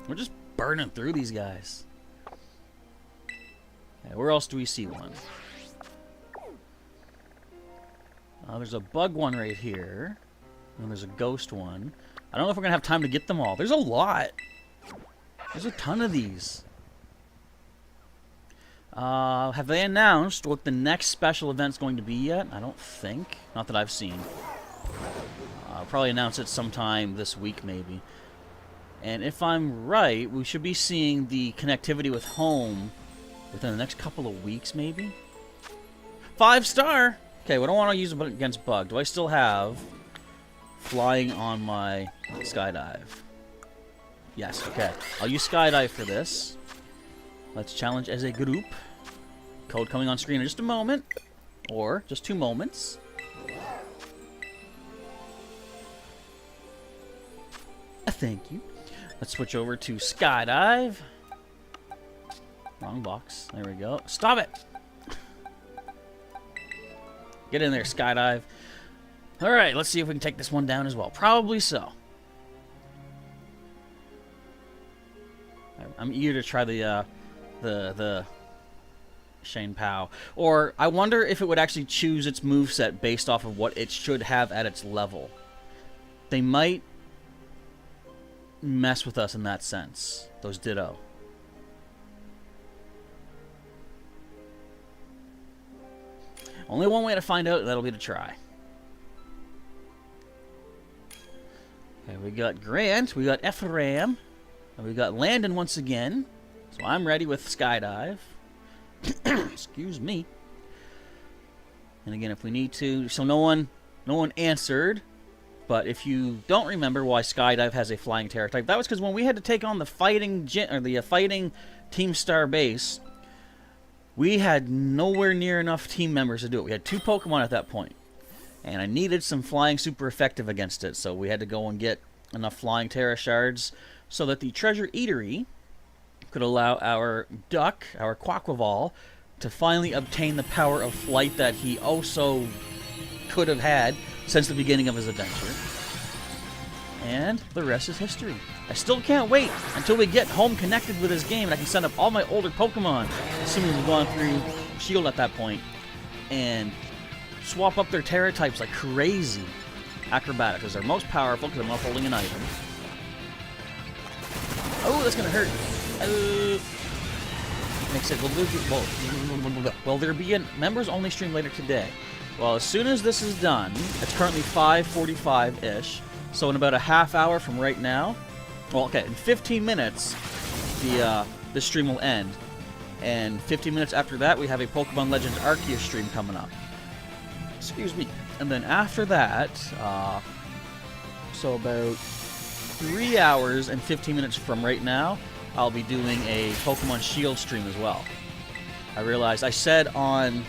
We're just burning through these guys. Yeah, where else do we see one? There's a bug one right here. And there's a ghost one. I don't know if we're going to have time to get them all. There's a lot. There's a ton of these. Have they announced what the next special event's going to be yet? I don't think. Not that I've seen. I'll probably announce it sometime this week, maybe. And if I'm right, we should be seeing the connectivity with home within the next couple of weeks, maybe? 5-star! Okay, we don't want to use it against Bug. Do I still have flying on my skydive? Yes, okay. I'll use skydive for this. Let's challenge as a group. Code coming on screen in just a moment. Or just 2 moments. Thank you. Let's switch over to skydive. Wrong box. There we go. Stop it! Get in there, skydive. Alright, let's see if we can take this one down as well. Probably so. I'm eager to try the Shane Pow. Or I wonder if it would actually choose its moveset based off of what it should have at its level. They might mess with us in that sense. Those Ditto. Only one way to find out, that'll be to try. Okay, we got Grant, we got Ephraim, and we got Landon once again. So I'm ready with skydive. Excuse me. And again, if we need to, so no one answered. But if you don't remember why skydive has a flying Tera type, that was because when we had to take on the fighting Team Star base, we had nowhere near enough team members to do it. We had 2 Pokemon at that point, and I needed some flying super effective against it, so we had to go and get enough flying Tera shards so that the Treasure Eatery could allow our duck, our Quaquaval, to finally obtain the power of flight that he also could have had since the beginning of his adventure. And the rest is history. I still can't wait until we get home connected with this game and I can send up all my older Pokemon, assuming we've gone through Shield at that point, and swap up their Tera types like crazy. Acrobatic is their most powerful because I'm not holding an item. Oh, that's gonna hurt. Makes it. Will there be a members only stream later today? Well, as soon as this is done, it's currently 5:45-ish. So in about a half hour from right now, well, okay, in 15 minutes, the stream will end. And 15 minutes after that, we have a Pokemon Legends Arceus stream coming up. Excuse me. And then after that, so about 3 hours and 15 minutes from right now, I'll be doing a Pokemon Shield stream as well. I realized I said on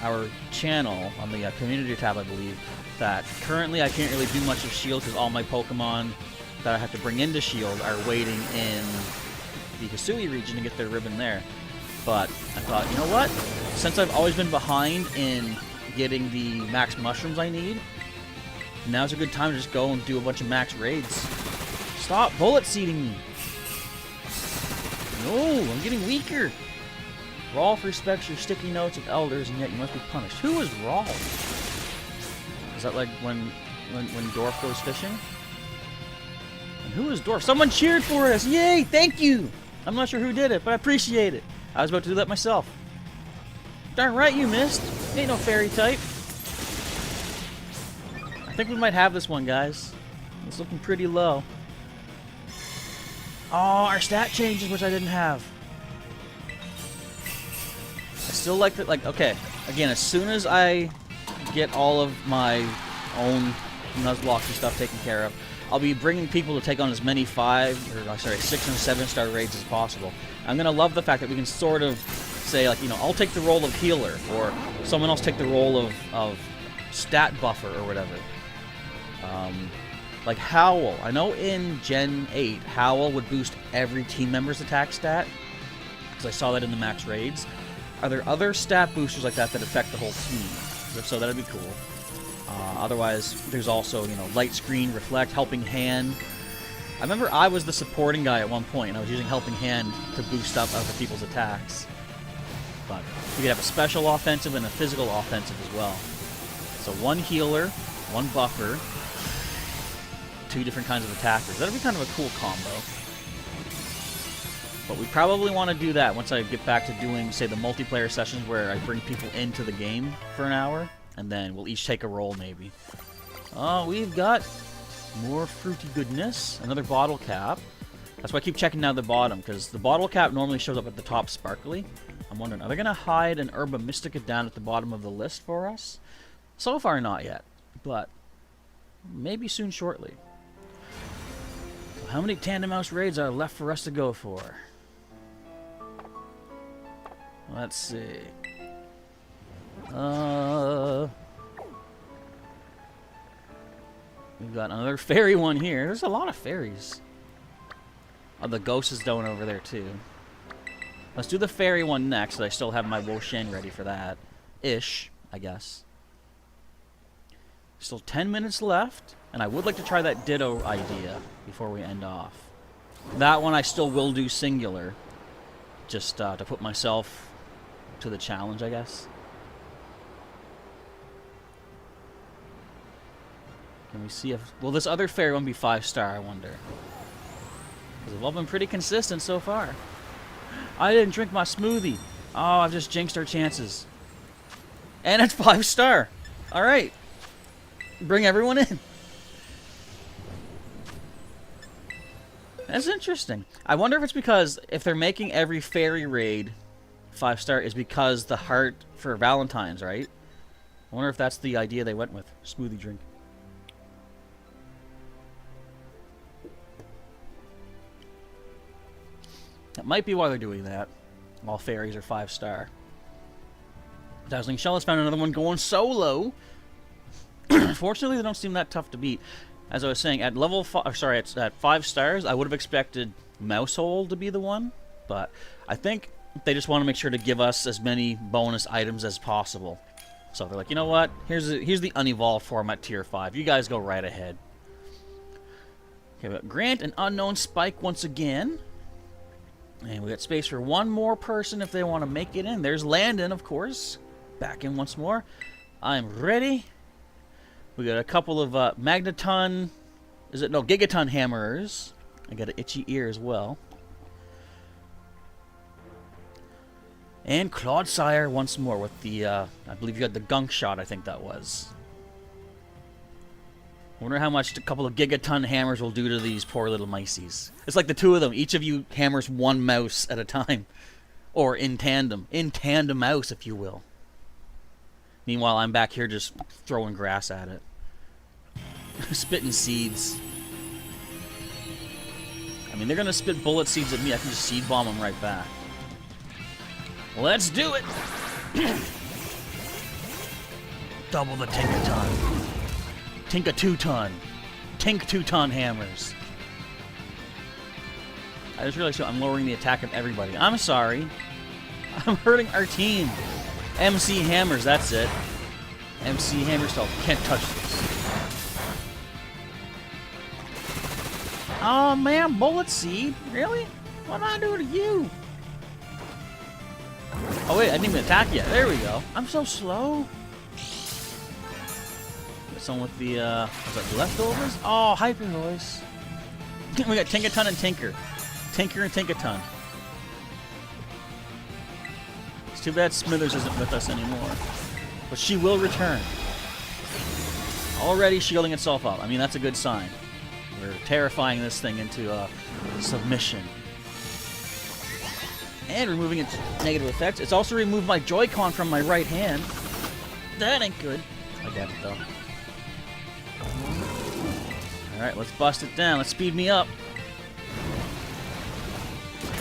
our channel, on the community tab, I believe, that currently I can't really do much of Shield because all my Pokemon that I have to bring into Shield are waiting in the Hisui region to get their ribbon there. But I thought, you know what? Since I've always been behind in getting the max mushrooms I need, now's a good time to just go and do a bunch of max raids. Stop bullet seeding me! No, I'm getting weaker! Rolf respects your sticky notes of elders, and yet you must be punished. Who is Rolf? Is that like when Dorf goes fishing? And who is Dorf? Someone cheered for us! Yay! Thank you! I'm not sure who did it, but I appreciate it. I was about to do that myself. Darn right you missed. Ain't no fairy type. I think we might have this one, guys. It's looking pretty low. Oh, our stat changes, which I didn't have. I still like that. Like, okay, again, as soon as I get all of my own Nuzlocke and stuff taken care of, I'll be bringing people to take on as many 6 and 7-star raids as possible. I'm gonna love the fact that we can sort of say, like, you know, I'll take the role of healer, or someone else take the role of stat buffer or whatever. Like Howl. I know in Gen 8, Howl would boost every team member's attack stat, because I saw that in the max raids. Are there other stat boosters like that that affect the whole team? If so, that'd be cool. Otherwise, there's also, you know, Light Screen, Reflect, Helping Hand. I remember I was the supporting guy at one point, and I was using Helping Hand to boost up other people's attacks. But you could have a special offensive and a physical offensive as well. So 1 healer, 1 buffer, 2 different kinds of attackers. That'd be kind of a cool combo. But we probably want to do that once I get back to doing, say, the multiplayer sessions where I bring people into the game for an hour, and then we'll each take a role, maybe. Oh, we've got more fruity goodness. Another bottle cap. That's why I keep checking down the bottom, because the bottle cap normally shows up at the top sparkly. I'm wondering, are they going to hide an Herba Mystica down at the bottom of the list for us? So far, not yet, but maybe soon shortly. So how many Tandem Mouse raids are left for us to go for? Let's see. We've got another fairy one here. There's a lot of fairies. Oh, the ghost is down over there too. Let's do the fairy one next. I still have my Woshan ready for that. Ish, I guess. Still 10 minutes left, and I would like to try that Ditto idea before we end off. That one I still will do singular, just to put myself to the challenge, I guess. Can we see if... Will this other fairy one be 5-star, I wonder? Because they've all been pretty consistent so far. I didn't drink my smoothie. Oh, I've just jinxed our chances. And it's 5-star. Alright. Bring everyone in. That's interesting. I wonder if it's because if they're making every fairy raid 5-star is because the heart for Valentine's, right? I wonder if that's the idea they went with. Smoothie drink. That might be why they're doing that. All fairies are 5-star. Dazzling Shell has found another one going solo. Fortunately, they don't seem that tough to beat. As I was saying, at level 5, sorry, at 5 stars, I would have expected Mousehole to be the one, but I think they just want to make sure to give us as many bonus items as possible. So they're like, you know what? Here's the unevolved form at tier 5. You guys go right ahead. Okay, we got Grant an unknown spike once again. And we got space for one more person if they want to make it in. There's Landon, of course. Back in once more. I'm ready. We got a couple of Magneton... Is it? No, Gigaton Hammerers. I got an itchy ear as well. And Clodsire once more with the... I believe you had the Gunk Shot, I think that was. I wonder how much a couple of Gigaton Hammers will do to these poor little miceys. It's like the two of them. Each of you hammers one mouse at a time. Or in tandem. In tandem mouse, if you will. Meanwhile, I'm back here just throwing grass at it. Spitting seeds. I mean, they're going to spit bullet seeds at me. I can just seed bomb them right back. Let's do it! Double the Tinkaton. Tinka 2-ton. Tink 2-ton hammers. I just realized I'm lowering the attack of everybody. I'm sorry. I'm hurting our team. MC Hammers, that's it. MC Hammers, so can't touch this. Oh man, Bullet Seed? Really? What did I do to you? Oh wait, I didn't even attack yet. There we go. I'm so slow. Someone with the, was that leftovers? Oh, Hyper Voice. We got Tinkaton and Tinker. Tinker and Tinkaton. It's too bad Smithers isn't with us anymore. But she will return. Already shielding itself up. I mean, that's a good sign. We're terrifying this thing into submission. And removing its negative effects. It's also removed my Joy-Con from my right hand. That ain't good. I got it, though. Alright, let's bust it down. Let's speed me up.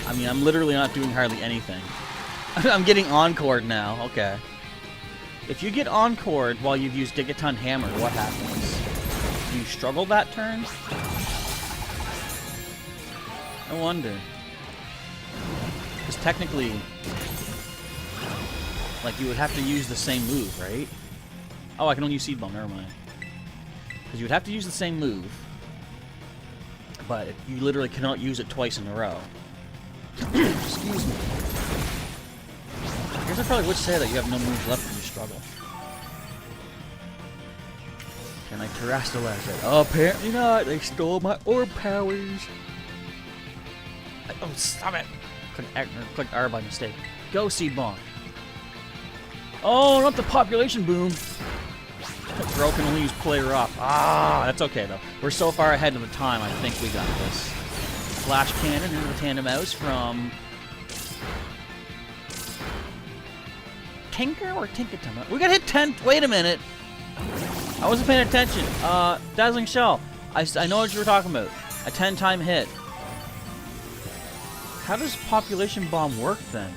I mean, I'm literally not doing hardly anything. I'm getting encored now. Okay. If you get encored while you've used Gigaton Hammer, what happens? Do you struggle that turn? I wonder. Because technically, like, you would have to use the same move, right? Oh, I can only use Seed Bomb. Never mind. Because you would have to use the same move. But you literally cannot use it twice in a row. Excuse me. I guess I probably would say that you have no moves left when you struggle. Can I terrestrialize it? Oh, apparently not. They stole my orb powers. Oh, stop it. Click R by mistake. Go, Seed Bomb. Oh, not the population boom. Bro can only use player up. Ah, that's okay though. We're so far ahead of the time, I think we got this. Flash Cannon into the Tandem Mouse from Tinker or Tinkaton? We got hit 10. Wait a minute. I wasn't paying attention. Dazzling Shell. I know what you were talking about. A 10-time hit. How does Population Bomb work then?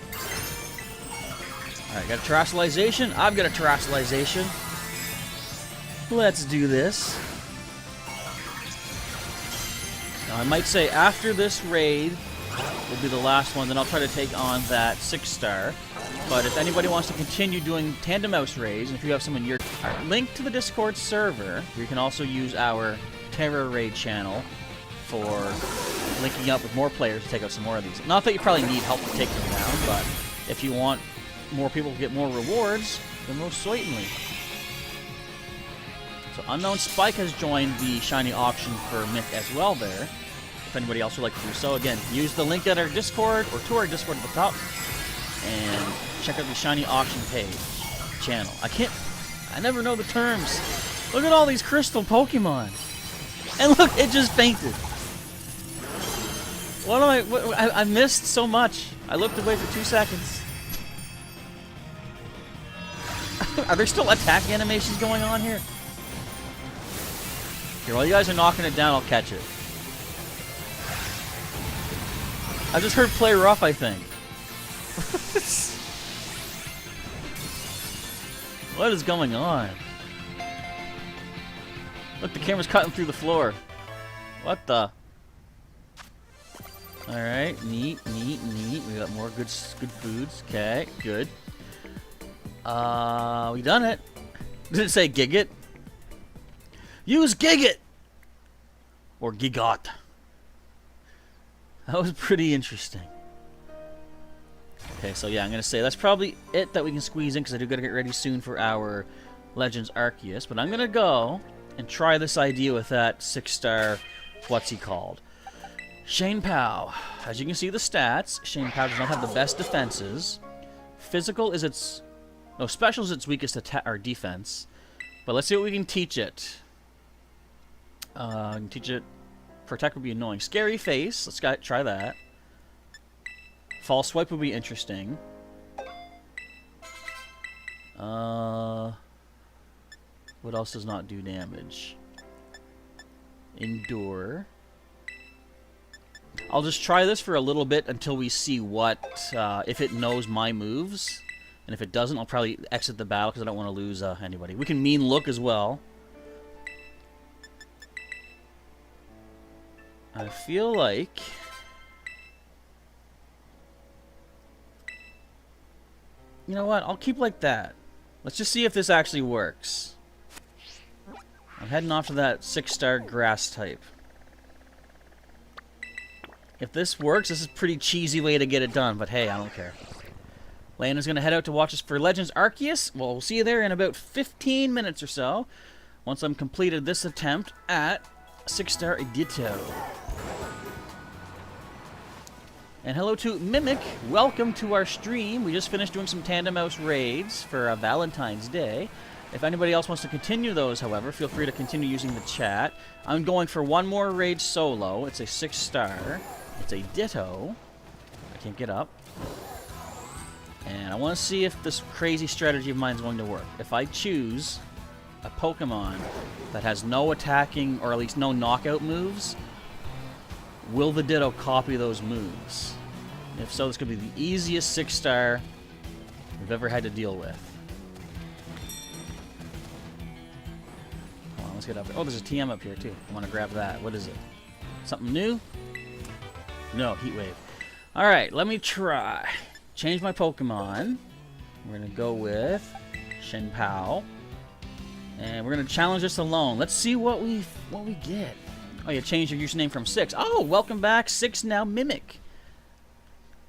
Alright, got a Terrestrialization. I've got a Terrestrialization. Let's do this. Now, I might say after this raid will be the last one, then I'll try to take on that 6-star. But if anybody wants to continue doing Tandem Mouse raids, and if you have some in your... Alright, link to the Discord server. You can also use our Tera raid channel for linking up with more players to take out some more of these. Not that you probably need help to take them down, but if you want more people to get more rewards, then most certainly. So Unknown Spike has joined the shiny auction for Mick as well there. If anybody else would like to do so, again, use the link at our Discord or to our Discord at the top and check out the shiny auction page channel. I never know the terms. Look at all these crystal Pokemon. And look, it just fainted. I missed so much. I looked away for 2 seconds. Are there still attack animations going on here? Here, while you guys are knocking it down, I'll catch it. I just heard play rough, I think. What is going on? Look, the camera's cutting through the floor. What the? Alright, neat. We got more good foods. Okay, good. We done it. Did it say Gigot? Use Gigot! Or Gigot. That was pretty interesting. Okay, so yeah, I'm going to say that's probably it that we can squeeze in, because I do got to get ready soon for our Legends Arceus. But I'm going to go and try this idea with that 6-star, what's he called? Shane Pow. As you can see the stats, Shane Pow does not have the best defenses. Physical is its... No, special is its weakest attack or defense. But let's see what we can teach it. We can teach it... Protect would be annoying. Scary Face. Let's try that. False Swipe would be interesting. What else does not do damage? Endure. I'll just try this for a little bit until we see what... if it knows my moves. And if it doesn't, I'll probably exit the battle because I don't want to lose anybody. We can Mean Look as well. I feel like... You know what? I'll keep like that. Let's just see if this actually works. I'm heading off to that 6-star grass type. If this works, this is a pretty cheesy way to get it done, but hey, I don't care. Lena's going to head out to watch us for Legends Arceus. Well, we'll see you there in about 15 minutes or so, once I'm completed this attempt at 6-star Ditto. And hello to Mimic. Welcome to our stream. We just finished doing some Tandem Mouse raids for Valentine's Day. If anybody else wants to continue those, however, feel free to continue using the chat. I'm going for one more raid solo. It's a 6-star. It's a Ditto. I can't get up. And I want to see if this crazy strategy of mine is going to work. If I choose a Pokemon that has no attacking, or at least no knockout moves, will the Ditto copy those moves? If so, this could be the easiest 6-star we've ever had to deal with. Come on, let's get up there. Oh, there's a TM up here, too. I want to grab that. What is it? Something new? No, Heat Wave. Alright, let me try. Change my Pokemon. We're going to go with Shen Pao. And we're going to challenge this alone. Let's see what we get. Oh, you changed your username from 6. Oh, welcome back. 6 now Mimic.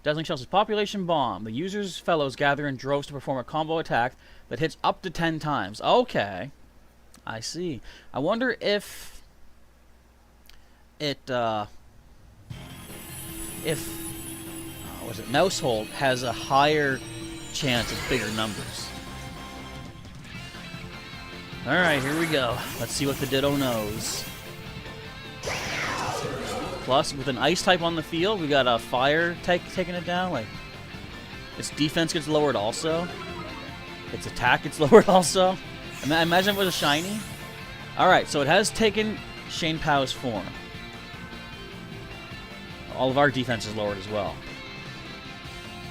Dazzling Shell says, Population Bomb. The user's fellows gather in droves to perform a combo attack that hits up to 10 times. Okay. I see. I wonder if it, was it Mousehold has a higher chance of bigger numbers. Alright, here we go. Let's see what the Ditto knows. Plus, with an Ice type on the field, we got a Fire taking it down. Like, its defense gets lowered also. Its attack gets lowered also. Imagine if it was a shiny. Alright, so it has taken Shane Pow's form. All of our defense is lowered as well.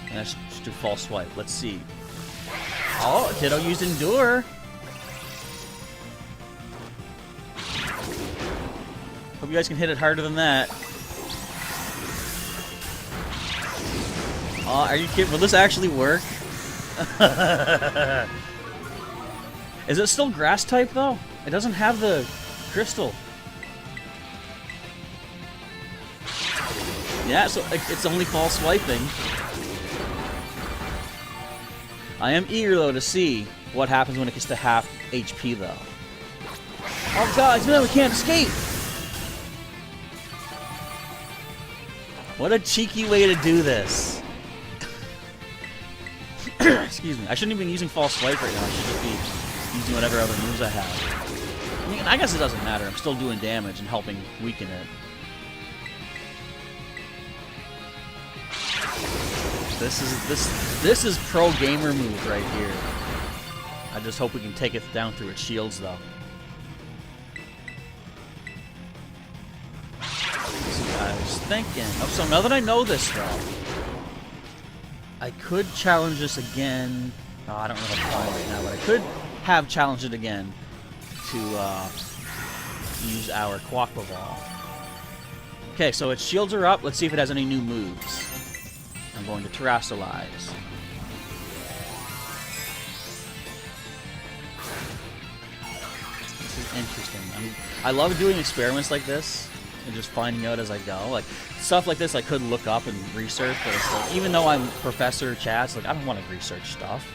And let's just do false swipe. Let's see. Oh, Ditto used Endure. Hope you guys can hit it harder than that. Oh, are you kidding? Will this actually work? Is it still grass type though? It doesn't have the crystal. Yeah, so it's only false swiping. I am eager though to see what happens when it gets to half HP though. Oh god, no, we can't escape! What a cheeky way to do this. Excuse me. I shouldn't even be using false swipe right now. I should just be using whatever other moves I have. I mean, I guess it doesn't matter. I'm still doing damage and helping weaken it. This is pro gamer move right here. I just hope we can take it down through its shields though. See what I was thinking. Oh, so now that I know this though, I could challenge this again. Oh, I don't know how to find it right now, but I could have challenged it again to use our Quackba Ball. Okay, so its shields are up. Let's see if it has any new moves. I'm going to Terrasilize. This is interesting. I mean, I love doing experiments like this and just finding out as I go. Like stuff like this I could look up and research, but it's like, even though I'm Professor Chad's, like I don't want to research stuff.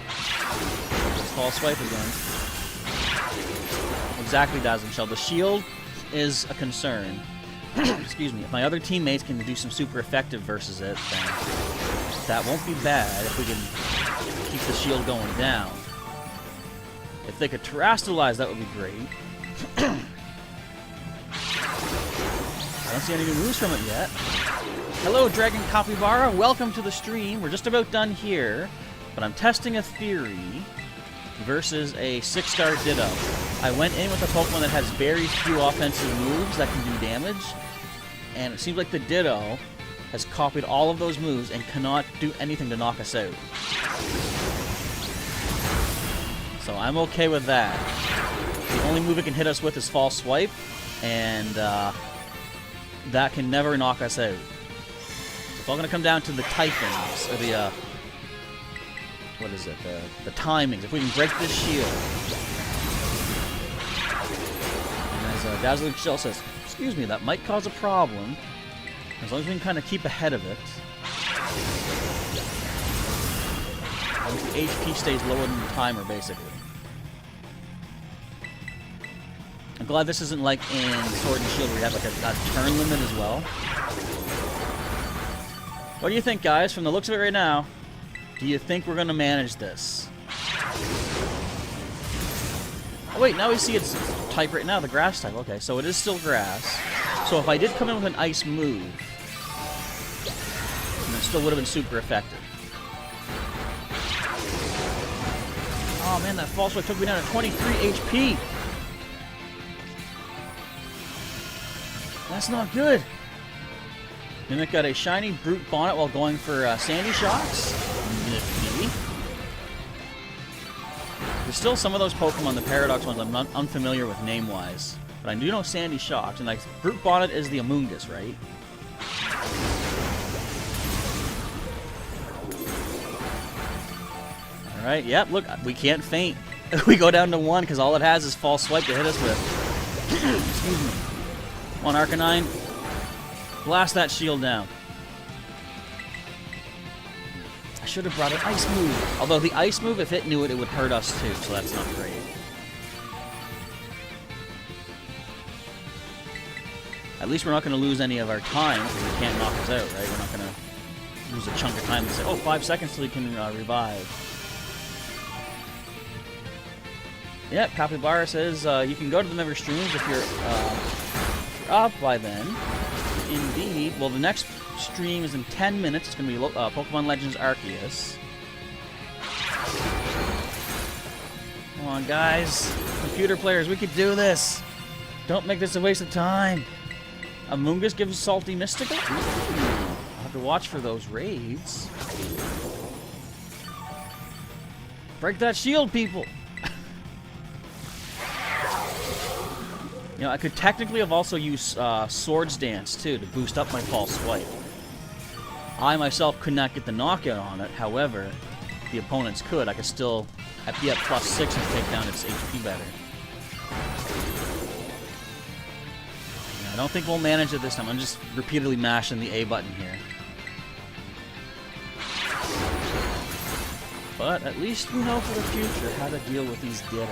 Just false swipe again. Exactly, Dazzling Shell. The shield is a concern. Excuse me. If my other teammates can do some super effective versus it, then that won't be bad if we can keep the shield going down. If they could Terrasilize, that would be great. I don't see any new moves from it yet. Hello, Dragon Capybara. Welcome to the stream. We're just about done here, but I'm testing a theory versus a 6-star Ditto. I went in with a Pokemon that has very few offensive moves that can do damage, and it seems like the Ditto has copied all of those moves and cannot do anything to knock us out. So I'm okay with that. The only move it can hit us with is False Swipe, and that can never knock us out. So it's all going to come down to the typings, or the, what is it, the timings. If we can break this shield. And as Dazzling Shell says, excuse me, that might cause a problem. As long as we can kind of keep ahead of it. As long as the HP stays lower than the timer, basically. I'm glad this isn't like in Sword and Shield where you have like a turn limit as well. What do you think, guys? From the looks of it right now, do you think we're going to manage this? Oh wait, now we see its type right now, the grass type. Okay, so it is still grass. So if I did come in with an ice move, then it still would have been super effective. Oh man, that false swipe took me down to 23 HP. That's not good. Mimic got a shiny Brute Bonnet while going for Sandy Shocks. Nifty. There's still some of those Pokemon, the Paradox ones, I'm not unfamiliar with name-wise. But I do know Sandy Shocks, and like Brute Bonnet is the Amoonguss, right? Alright, yep, look, we can't faint. We go down to 1 because all it has is False Swipe to hit us with. Excuse me. Come on, Arcanine. Blast that shield down. I should have brought an ice move. Although the ice move, if it knew it, it would hurt us too, so that's not great. At least we're not going to lose any of our time because it can't knock us out, right? We're not going to lose a chunk of time and say, oh, 5 seconds till you can revive. Yep, Capybara says you can go to the member streams if you're up by then. Indeed. Well, the next stream is in 10 minutes. It's going to be Pokemon Legends Arceus. Come on, guys. Computer players, we could do this. Don't make this a waste of time. Amoongus gives Salty Mystical? Ooh, I'll have to watch for those raids. Break that shield, people! You know, I could technically have also used Swords Dance, too, to boost up my False Swipe. I myself could not get the knockout on it, however, the opponents could. I could still be at +6 and take down its HP better. I don't think we'll manage it this time. I'm just repeatedly mashing the A button here. But at least we know for the future how to deal with these Ditto.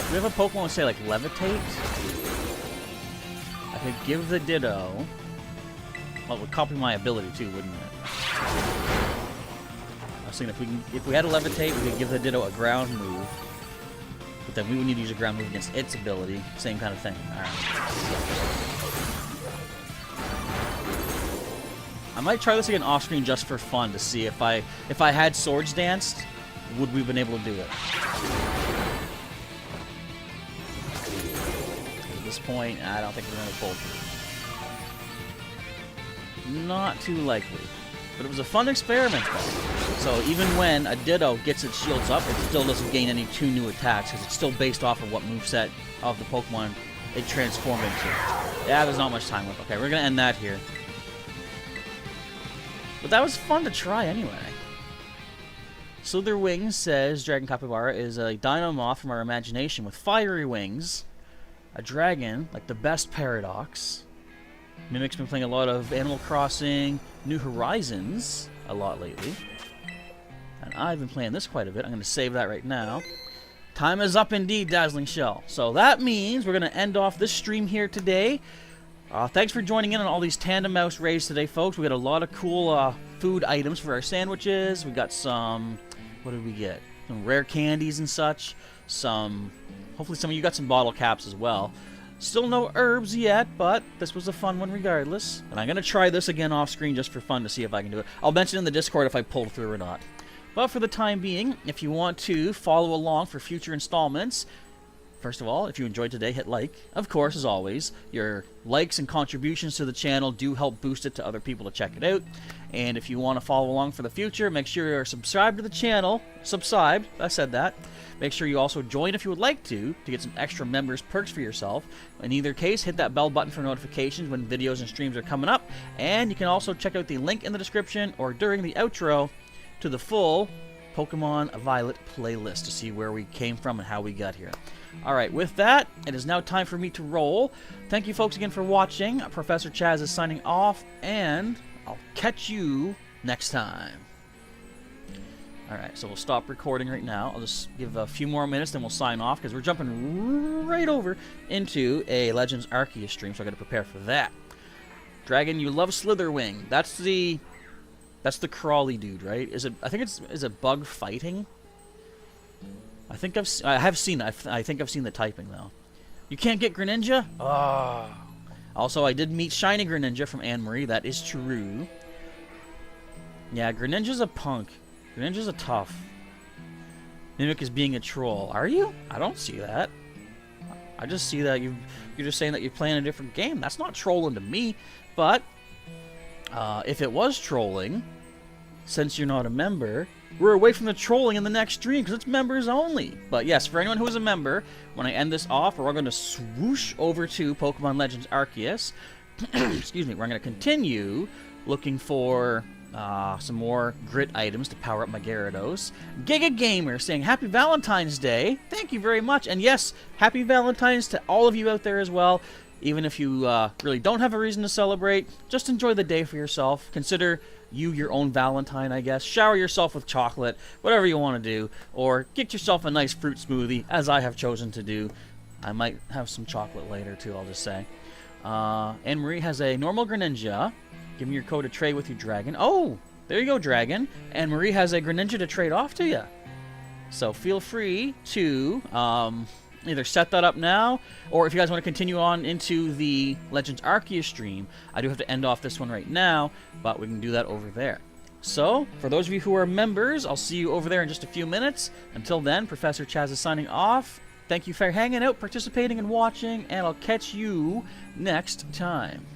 Do we have a Pokemon, say, like Levitate? I could give the Ditto... Well, it would copy my ability too, wouldn't it? I was thinking if we had a Levitate, we could give the Ditto a ground move. But then we would need to use a ground move against its ability. Same kind of thing. Alright. I might try this again off screen just for fun to see if I had Swords Danced, would we have been able to do it? At this point, I don't think we're going to pull through. Not too likely. But it was a fun experiment, though. So even when a Ditto gets its shields up, it still doesn't gain any 2 new attacks, because it's still based off of what moveset of the Pokemon it transformed into. Yeah, there's not much time left. Okay, we're going to end that here. But that was fun to try anyway. Slither Wings says Dragon Capybara is a dino moth from our imagination with fiery wings, a dragon, like the best paradox. Mimic's been playing a lot of Animal Crossing, New Horizons a lot lately. And I've been playing this quite a bit. I'm going to save that right now. Time is up indeed, Dazzling Shell. So that means we're going to end off this stream here today. Thanks for joining in on all these Tandem Mouse raids today, folks. We got a lot of cool food items for our sandwiches. We got some... What did we get? Some rare candies and such. Hopefully some of you got some bottle caps as well. Still no herbs yet, but this was a fun one regardless. And I'm going to try this again off screen just for fun to see if I can do it. I'll mention in the Discord if I pulled through or not. But for the time being, if you want to follow along for future installments, first of all, if you enjoyed today, hit like. Of course, as always, your likes and contributions to the channel do help boost it to other people to check it out. And if you want to follow along for the future, make sure you're subscribed to the channel. Subscribed, I said that. Make sure you also join if you would like to get some extra members perks for yourself. In either case, hit that bell button for notifications when videos and streams are coming up. And you can also check out the link in the description or during the outro to the full Pokemon Violet playlist to see where we came from and how we got here. Alright, with that, it is now time for me to roll. Thank you folks again for watching. Professor Chaz is signing off, and I'll catch you next time. Alright, so we'll stop recording right now. I'll just give a few more minutes, then we'll sign off, because we're jumping right over into a Legends Arceus stream, so I gotta prepare for that. Dragon, you love Slitherwing. That's the crawly dude, right? Is it bug fighting? I think I have seen it. I think I've seen the typing though. You can't get Greninja? Oh. Also, I did meet Shiny Greninja from Anne-Marie. That is true. Yeah, Greninja's a punk. Greninja's a tough. Mimic is being a troll. Are you? I don't see that. I just see that you're just saying that you're playing a different game. That's not trolling to me. But if it was trolling, since you're not a member, we're away from the trolling in the next stream because it's members only. But yes, for anyone who is a member, when I end this off, we're going to swoosh over to Pokemon Legends Arceus. Excuse me. We're going to continue looking for some more grit items to power up my Gyarados. Giga Gamer saying Happy Valentine's Day. Thank you very much. And yes, Happy Valentine's to all of you out there as well. Even if you really don't have a reason to celebrate, just enjoy the day for yourself. Consider you your own Valentine, I guess. Shower yourself with chocolate, whatever you want to do. Or get yourself a nice fruit smoothie, as I have chosen to do. I might have some chocolate later, too, I'll just say. Anne-Marie has a normal Greninja. Give me your code to trade with you, Dragon. Oh, there you go, Dragon. Anne-Marie has a Greninja to trade off to you. So feel free to either set that up now, or if you guys want to continue on into the Legends Arceus stream, I do have to end off this one right now, but we can do that over there. So, for those of you who are members, I'll see you over there in just a few minutes. Until then, Professor Chaz is signing off. Thank you for hanging out, participating, and watching, and I'll catch you next time.